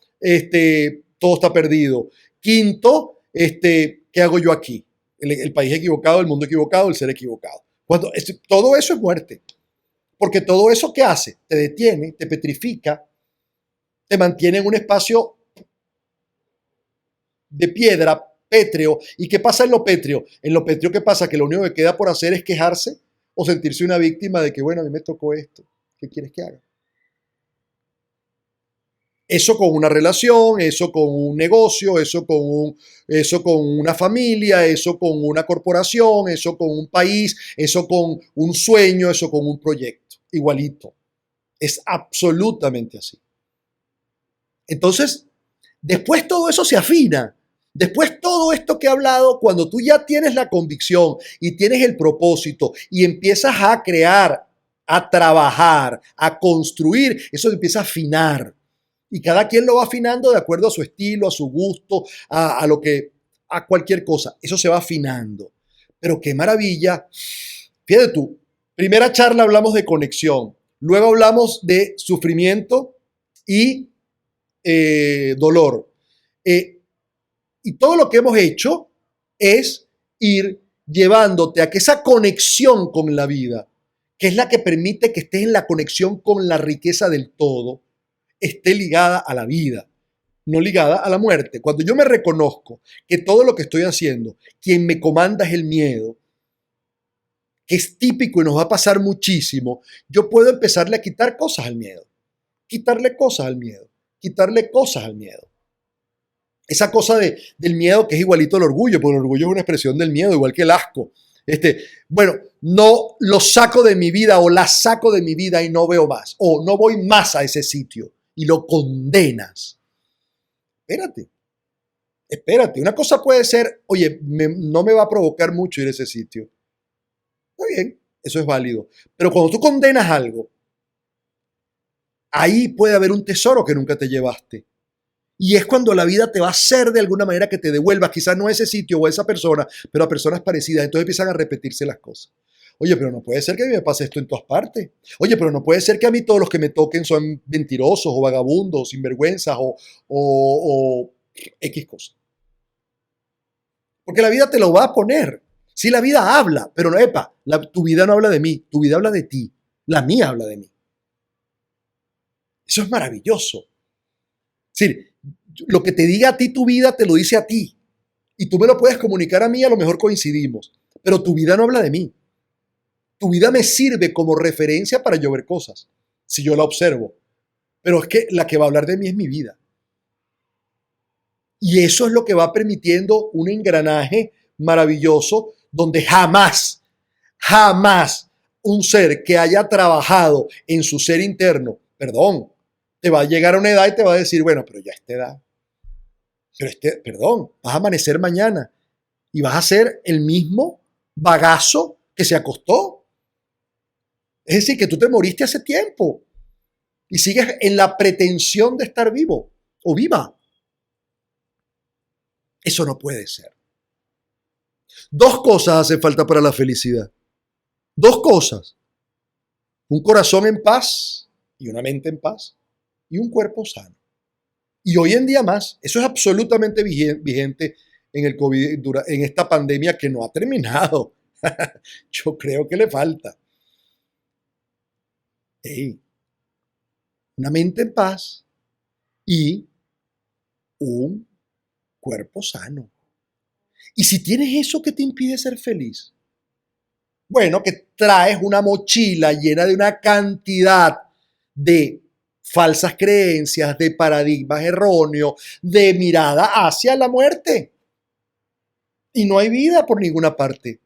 todo está perdido. Quinto, ¿qué hago yo aquí? El país equivocado, el mundo equivocado, el ser equivocado. Todo eso es muerte. Porque todo eso, ¿qué hace? Te detiene, te petrifica, te mantiene en un espacio de piedra, pétreo. ¿Y qué pasa en lo pétreo? En lo pétreo, ¿qué pasa? Que lo único que queda por hacer es quejarse o sentirse una víctima de que, bueno, a mí me tocó esto. ¿Qué quieres que haga? Eso con una relación, eso con un negocio, eso con una familia, eso con una corporación, eso con un país, eso con un sueño, eso con un proyecto. Igualito. Es absolutamente así. Entonces, después todo eso se afina. Después todo esto que he hablado, cuando tú ya tienes la convicción y tienes el propósito y empiezas a crear, a trabajar, a construir, eso empieza a afinar. Y cada quien lo va afinando de acuerdo a su estilo, a su gusto, a lo que, a cualquier cosa. Eso se va afinando. Pero qué maravilla. Fíjate tú, primera charla hablamos de conexión, luego hablamos de sufrimiento y dolor. Y todo lo que hemos hecho es ir llevándote a que esa conexión con la vida, que es la que permite que estés en la conexión con la riqueza del todo, esté ligada a la vida, no ligada a la muerte. Cuando yo me reconozco que todo lo que estoy haciendo, quien me comanda es el miedo, que es típico y nos va a pasar muchísimo, yo puedo empezarle a quitar cosas al miedo, quitarle cosas al miedo, quitarle cosas al miedo. Esa cosa del miedo que es igualito al orgullo, porque el orgullo es una expresión del miedo, igual que el asco. Bueno, no lo saco de mi vida o la saco de mi vida y no veo más, o no voy más a ese sitio y lo condenas. Espérate, espérate. Una cosa puede ser, oye, no me va a provocar mucho ir a ese sitio. Está bien, eso es válido. Pero cuando tú condenas algo, ahí puede haber un tesoro que nunca te llevaste. Y es cuando la vida te va a hacer de alguna manera que te devuelvas, quizás no a ese sitio o a esa persona, pero a personas parecidas. Entonces empiezan a repetirse las cosas. Oye, pero no puede ser que a mí me pase esto en todas partes. Oye, pero no puede ser que a mí todos los que me toquen son mentirosos o vagabundos o sinvergüenzas o X cosas. Porque la vida te lo va a poner. Sí, la vida habla, pero no, tu vida no habla de mí, tu vida habla de ti. La mía habla de mí. Eso es maravilloso. Es decir, lo que te diga a ti tu vida te lo dice a ti. Y tú me lo puedes comunicar a mí, a lo mejor coincidimos. Pero tu vida no habla de mí. Tu vida me sirve como referencia para yo ver cosas, si yo la observo. Pero es que la que va a hablar de mí es mi vida. Y eso es lo que va permitiendo un engranaje maravilloso donde jamás, jamás un ser que haya trabajado en su ser interno, perdón, te va a llegar a una edad y te va a decir, bueno, pero ya esta edad, perdón, vas a amanecer mañana y vas a ser el mismo bagazo que se acostó. Es decir, que tú te moriste hace tiempo y sigues en la pretensión de estar vivo o viva. Eso no puede ser. Dos cosas hacen falta para la felicidad. Dos cosas. Un corazón en paz y una mente en paz y un cuerpo sano. Y hoy en día más, eso es absolutamente vigente en el COVID, en esta pandemia que no ha terminado. Yo creo que le falta. Hey, una mente en paz y un cuerpo sano. Y si tienes eso que te impide ser feliz, bueno, que traes una mochila llena de una cantidad de falsas creencias, de paradigmas erróneos, de mirada hacia la muerte. Y no hay vida por ninguna parte.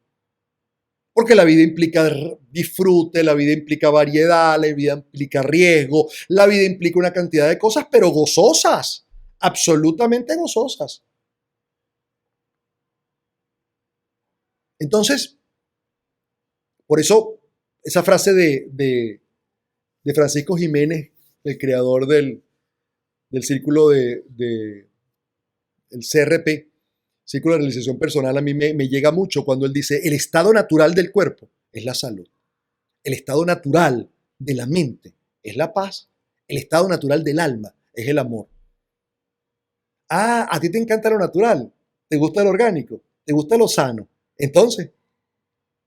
Porque la vida implica disfrute, la vida implica variedad, la vida implica riesgo, la vida implica una cantidad de cosas, pero gozosas, absolutamente gozosas. Entonces, por eso, esa frase de Francisco Jiménez, el creador del círculo el CRP, Círculo de Realización Personal, a mí me llega mucho cuando él dice, el estado natural del cuerpo es la salud. El estado natural de la mente es la paz. El estado natural del alma es el amor. Ah, a ti te encanta lo natural, te gusta lo orgánico, te gusta lo sano. Entonces,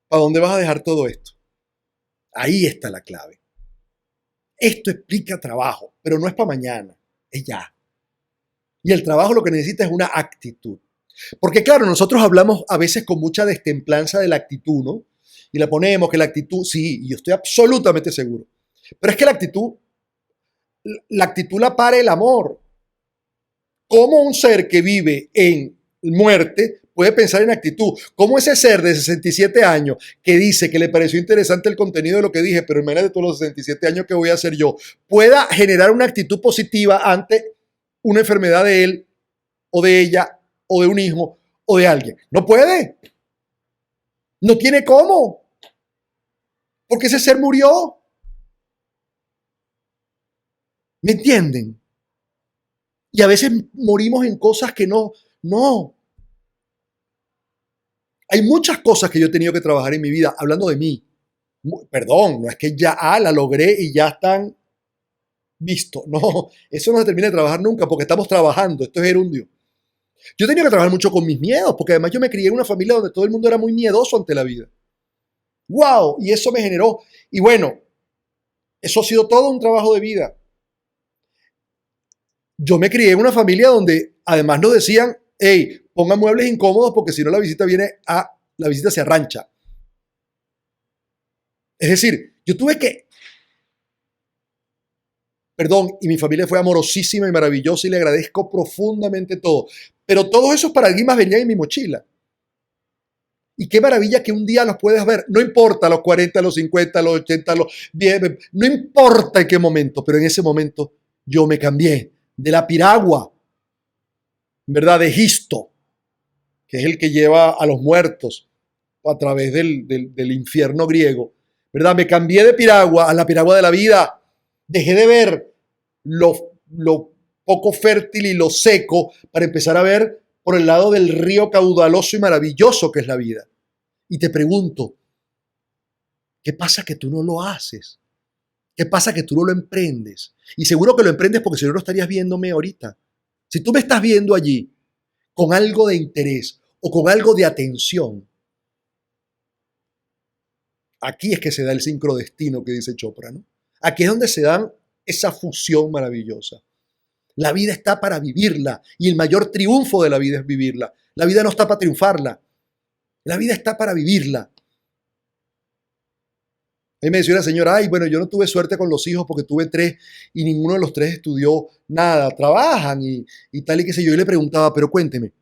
¿para dónde vas a dejar todo esto? Ahí está la clave. Esto explica trabajo, pero no es para mañana, es ya. Y el trabajo lo que necesita es una actitud. Porque claro, nosotros hablamos a veces con mucha destemplanza de la actitud, ¿no? Y la ponemos que la actitud, sí, y yo estoy absolutamente seguro. Pero es que la actitud la para el amor. ¿Cómo un ser que vive en muerte puede pensar en actitud? ¿Cómo ese ser de 67 años que dice que le pareció interesante el contenido de lo que dije, pero imagínate todos los 67 años que voy a hacer yo, pueda generar una actitud positiva ante una enfermedad de él o de ella o de un hijo o de alguien? No puede. No tiene cómo. Porque ese ser murió. ¿Me entienden? Y a veces morimos en cosas que no. Hay muchas cosas que yo he tenido que trabajar en mi vida, hablando de mí. Perdón, no es que ya la logré y ya están visto. No, eso no se termina de trabajar nunca porque estamos trabajando. Esto es gerundio. Yo tenía que trabajar mucho con mis miedos porque además yo me crié en una familia donde todo el mundo era muy miedoso ante la vida. ¡Wow! Y eso me generó. Y bueno, eso ha sido todo un trabajo de vida. Yo me crié en una familia donde además nos decían, hey, ponga muebles incómodos porque si no la visita se arrancha. Es decir, yo tuve que, perdón, y mi familia fue amorosísima y maravillosa y le agradezco profundamente todo. Pero todos esos paradigmas venían en mi mochila. Y qué maravilla que un día los puedas ver. No importa los 40, los 50, los 80, los 10, no importa en qué momento, pero en ese momento yo me cambié de la piragua, ¿verdad? De Gisto, que es el que lleva a los muertos a través del infierno griego, ¿verdad? Me cambié de piragua a la piragua de la vida. Dejé de ver lo poco fértil y lo seco para empezar a ver por el lado del río caudaloso y maravilloso que es la vida. Y te pregunto, ¿qué pasa que tú no lo haces? ¿Qué pasa que tú no lo emprendes? Y seguro que lo emprendes porque si no, no estarías viéndome ahorita. Si tú me estás viendo allí con algo de interés o con algo de atención, aquí es que se da el sincrodestino que dice Chopra, ¿no? Aquí es donde se dan esa fusión maravillosa. La vida está para vivirla y el mayor triunfo de la vida es vivirla. La vida no está para triunfarla. La vida está para vivirla. A mí me decía una señora, ay, bueno, yo no tuve suerte con los hijos porque tuve 3 y ninguno de los 3 estudió nada, trabajan y tal y qué sé yo. Y le preguntaba, pero cuénteme,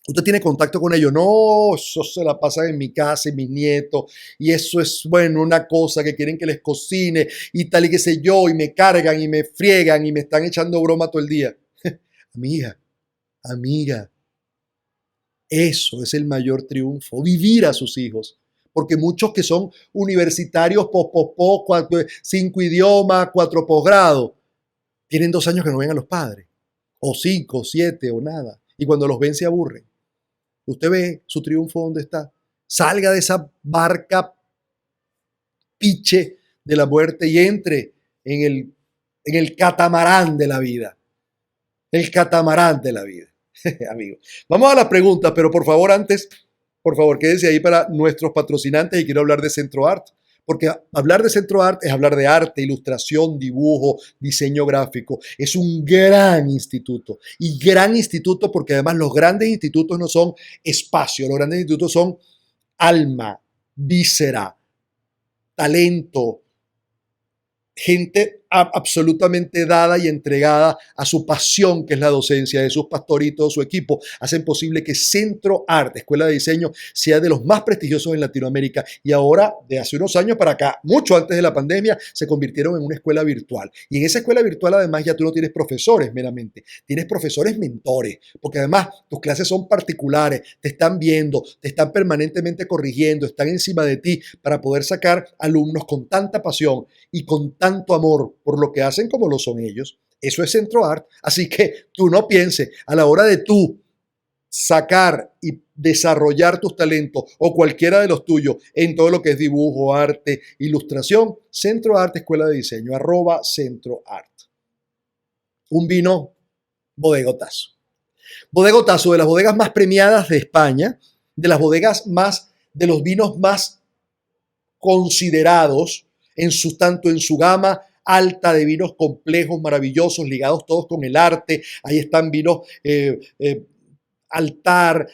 ¿usted tiene contacto con ellos? No, eso se la pasan en mi casa y mis nietos y eso es, bueno, una cosa que quieren que les cocine y tal y qué sé yo y me cargan y me friegan y me están echando broma todo el día. Amiga, eso es el mayor triunfo, vivir a sus hijos. Porque muchos que son universitarios, 5 idiomas, 4 posgrados, tienen 2 años que no ven a los padres, o 5, 7, o nada. Y cuando los ven se aburren. Usted ve su triunfo donde está. Salga de esa barca piche de la muerte y entre en el catamarán de la vida. El catamarán de la vida, amigo. Vamos a las preguntas, pero por favor antes, por favor quédese ahí para nuestros patrocinantes y quiero hablar de Centro Art. Porque hablar de Centro Art es hablar de arte, ilustración, dibujo, diseño gráfico. Es un gran instituto. Y gran instituto porque además los grandes institutos no son espacio, los grandes institutos son alma, víscera, talento, gente absolutamente dada y entregada a su pasión, que es la docencia. De sus pastoritos, su equipo, hacen posible que Centro Art, Escuela de Diseño, sea de los más prestigiosos en Latinoamérica. Y ahora, de hace unos años para acá, mucho antes de la pandemia, se convirtieron en una escuela virtual. Y en esa escuela virtual, además, ya tú no tienes profesores meramente, tienes profesores mentores, porque además tus clases son particulares, te están viendo, te están permanentemente corrigiendo, están encima de ti para poder sacar alumnos con tanta pasión y con tanto amor por lo que hacen como lo son ellos. Eso es Centro Art. Así que tú no pienses a la hora de tú sacar y desarrollar tus talentos o cualquiera de los tuyos en todo lo que es dibujo, arte, ilustración. Centro Art, Escuela de Diseño, @Centro Art. Un vino bodegotazo. Bodegotazo, de las bodegas más premiadas de España, de las bodegas más, de los vinos más considerados tanto en su gama alta de vinos complejos, maravillosos, ligados todos con el arte. Ahí están vinos altar,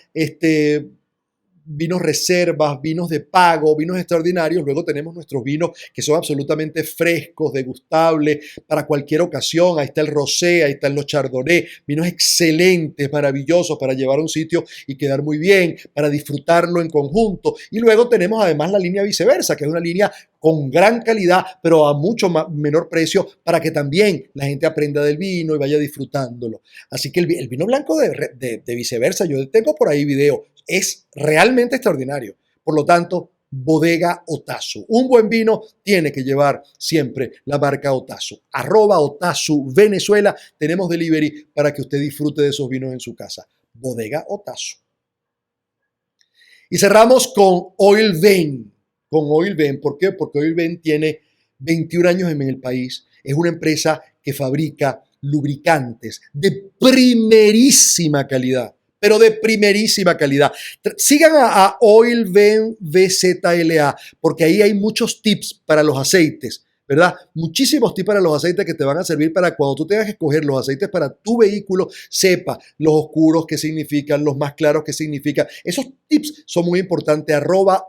vinos reservas, vinos de pago, vinos extraordinarios. Luego tenemos nuestros vinos que son absolutamente frescos, degustables para cualquier ocasión. Ahí está el rosé, ahí están los chardonnay, vinos excelentes, maravillosos para llevar a un sitio y quedar muy bien, para disfrutarlo en conjunto. Y luego tenemos además la línea viceversa, que es una línea con gran calidad, pero a mucho menor precio, para que también la gente aprenda del vino y vaya disfrutándolo. Así que el vino blanco de viceversa, yo tengo por ahí video, es realmente extraordinario. Por lo tanto, Bodega Otazu. Un buen vino tiene que llevar siempre la marca Otazu. @Otazu Venezuela. Tenemos delivery para que usted disfrute de esos vinos en su casa. Bodega Otazu. Y cerramos con Oil Ven. Con Oil Ven. ¿Por qué? Porque Oil Ven tiene 21 años en el país. Es una empresa que fabrica lubricantes de primerísima calidad, pero de primerísima calidad. Sigan a Oil Ven VZLA, porque ahí hay muchos tips para los aceites, ¿verdad? Muchísimos tips para los aceites que te van a servir para cuando tú tengas que escoger los aceites para tu vehículo, sepa los oscuros qué significan, los más claros qué significan. Esos tips son muy importantes.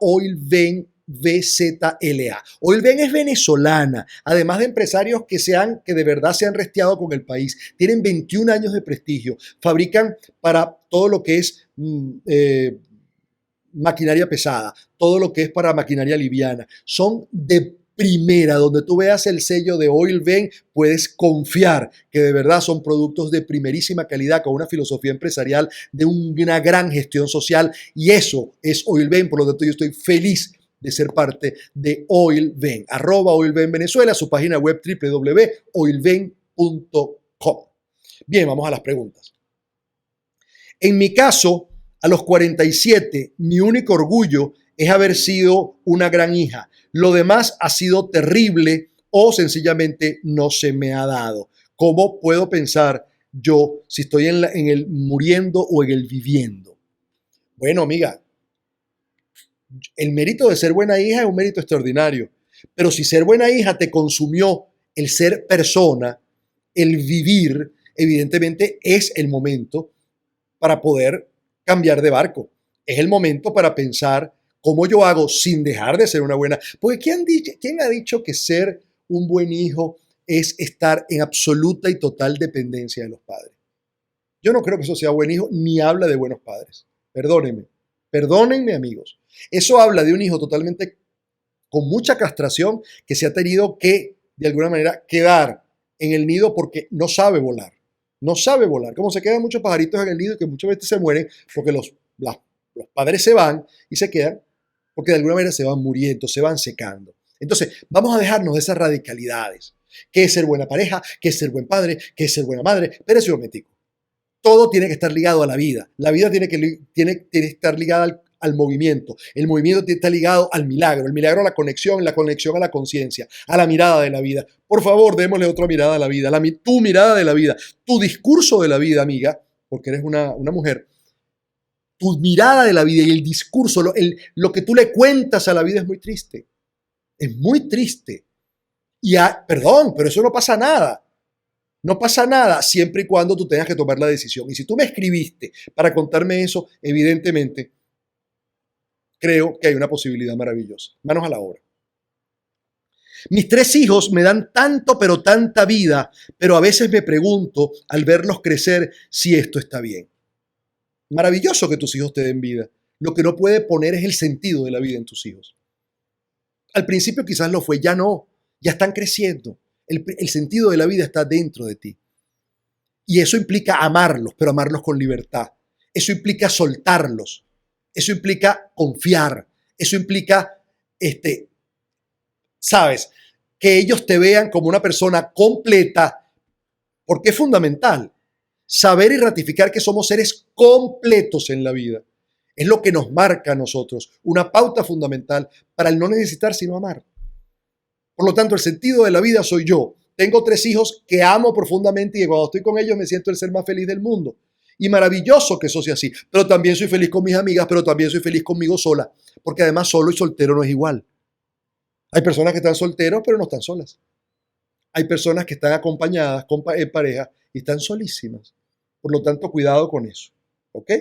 @Oil Ven VZLA. Oil Ven es venezolana, además de empresarios que de verdad se han resteado con el país. Tienen 21 años de prestigio. Fabrican para todo lo que es maquinaria pesada, todo lo que es para maquinaria liviana. Son de primera. Donde tú veas el sello de Oil Ven, puedes confiar que de verdad son productos de primerísima calidad, con una filosofía empresarial de una gran gestión social, y eso es Oil Ven. Por lo tanto, yo estoy feliz de ser parte de Oil Ven. @Oil Ven Venezuela, su página web www.oilven.com. Bien, vamos a las preguntas. En mi caso, a los 47, mi único orgullo es haber sido una gran hija. Lo demás ha sido terrible o sencillamente no se me ha dado. ¿Cómo puedo pensar yo si estoy en el muriendo o en el viviendo? Bueno, amiga, el mérito de ser buena hija es un mérito extraordinario. Pero si ser buena hija te consumió el ser persona, el vivir, evidentemente es el momento para poder cambiar de barco. Es el momento para pensar cómo yo hago sin dejar de ser una buena. Porque ¿quién ha dicho que ser un buen hijo es estar en absoluta y total dependencia de los padres? Yo no creo que eso sea buen hijo, ni habla de buenos padres. Perdónenme, amigos. Eso habla de un hijo totalmente con mucha castración, que se ha tenido que, de alguna manera, quedar en el nido porque no sabe volar. No sabe volar. Como se quedan muchos pajaritos en el nido que muchas veces se mueren porque los padres se van y se quedan porque de alguna manera se van muriendo, se van secando. Entonces, vamos a dejarnos de esas radicalidades. ¿Qué es ser buena pareja? ¿Qué es ser buen padre? ¿Qué es ser buena madre? Espérese un momentico. Todo tiene que estar ligado a la vida. La vida tiene que estar ligada al movimiento. El movimiento está ligado al milagro. El milagro a la conexión a la conciencia, a la mirada de la vida. Por favor, démosle otra mirada a la vida. Tu mirada de la vida, tu discurso de la vida, amiga, porque eres una mujer. Tu mirada de la vida y el discurso, lo que tú le cuentas a la vida es muy triste. Es muy triste. Perdón, pero eso no pasa nada. No pasa nada siempre y cuando tú tengas que tomar la decisión. Y si tú me escribiste para contarme eso, evidentemente creo que hay una posibilidad maravillosa. Manos a la obra. Mis 3 hijos me dan tanto, pero tanta vida, pero a veces me pregunto al verlos crecer si esto está bien. Maravilloso que tus hijos te den vida. Lo que no puede poner es el sentido de la vida en tus hijos. Al principio quizás lo fue, ya no, ya están creciendo. El sentido de la vida está dentro de ti. Y eso implica amarlos, pero amarlos con libertad. Eso implica soltarlos. Eso implica confiar. Eso implica, sabes, que ellos te vean como una persona completa, porque es fundamental saber y ratificar que somos seres completos en la vida. Es lo que nos marca a nosotros, una pauta fundamental para el no necesitar sino amar. Por lo tanto, el sentido de la vida soy yo. Tengo 3 hijos que amo profundamente y cuando estoy con ellos me siento el ser más feliz del mundo. Y maravilloso que eso sea así. Pero también soy feliz con mis amigas, pero también soy feliz conmigo sola. Porque además solo y soltero no es igual. Hay personas que están solteros, pero no están solas. Hay personas que están acompañadas en pareja y están solísimas. Por lo tanto, cuidado con eso. ¿Ok?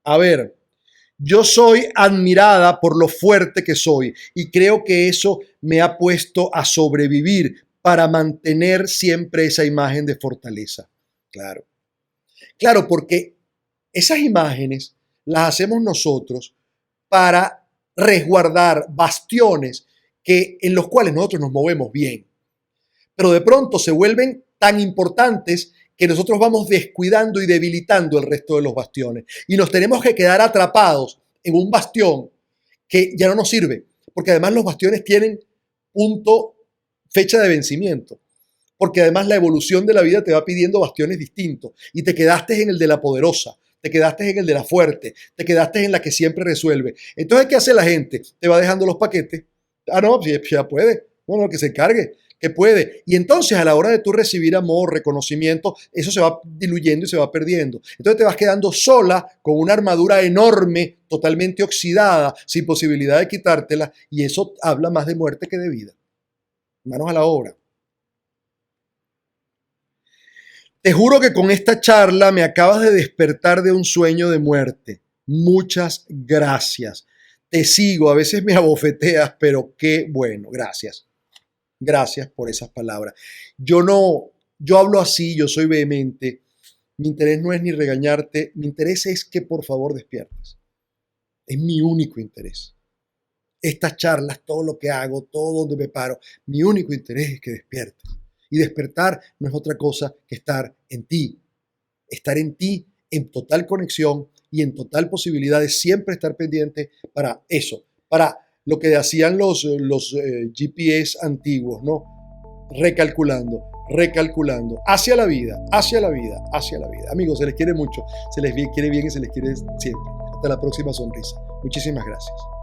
A ver. Yo soy admirada por lo fuerte que soy y creo que eso me ha puesto a sobrevivir para mantener siempre esa imagen de fortaleza. Claro. Claro, porque esas imágenes las hacemos nosotros para resguardar bastiones en los cuales nosotros nos movemos bien. Pero de pronto se vuelven tan importantes que nosotros vamos descuidando y debilitando el resto de los bastiones. Y nos tenemos que quedar atrapados en un bastión que ya no nos sirve, porque además los bastiones tienen fecha de vencimiento, porque además la evolución de la vida te va pidiendo bastiones distintos y te quedaste en el de la poderosa, te quedaste en el de la fuerte, te quedaste en la que siempre resuelve. Entonces, ¿qué hace la gente? Te va dejando los paquetes. Ah, no, ya puede. Bueno, que se encargue, que puede. Y entonces a la hora de tú recibir amor, reconocimiento, eso se va diluyendo y se va perdiendo. Entonces te vas quedando sola con una armadura enorme, totalmente oxidada, sin posibilidad de quitártela, y eso habla más de muerte que de vida. Manos a la obra. Te juro que con esta charla me acabas de despertar de un sueño de muerte. Muchas gracias. Te sigo, a veces me abofeteas, pero qué bueno, gracias. Gracias por esas palabras. Yo hablo así, yo soy vehemente. Mi interés no es ni regañarte, mi interés es que por favor despiertes. Es mi único interés. Estas charlas, todo lo que hago, todo donde me paro, mi único interés es que despiertes. Y despertar no es otra cosa que estar en ti. Estar en ti en total conexión y en total posibilidad de siempre estar pendiente para eso, para lo que hacían los GPS antiguos, ¿no? Recalculando, hacia la vida, hacia la vida, hacia la vida. Amigos, se les quiere mucho, se les quiere bien y se les quiere siempre. Hasta la próxima sonrisa. Muchísimas gracias.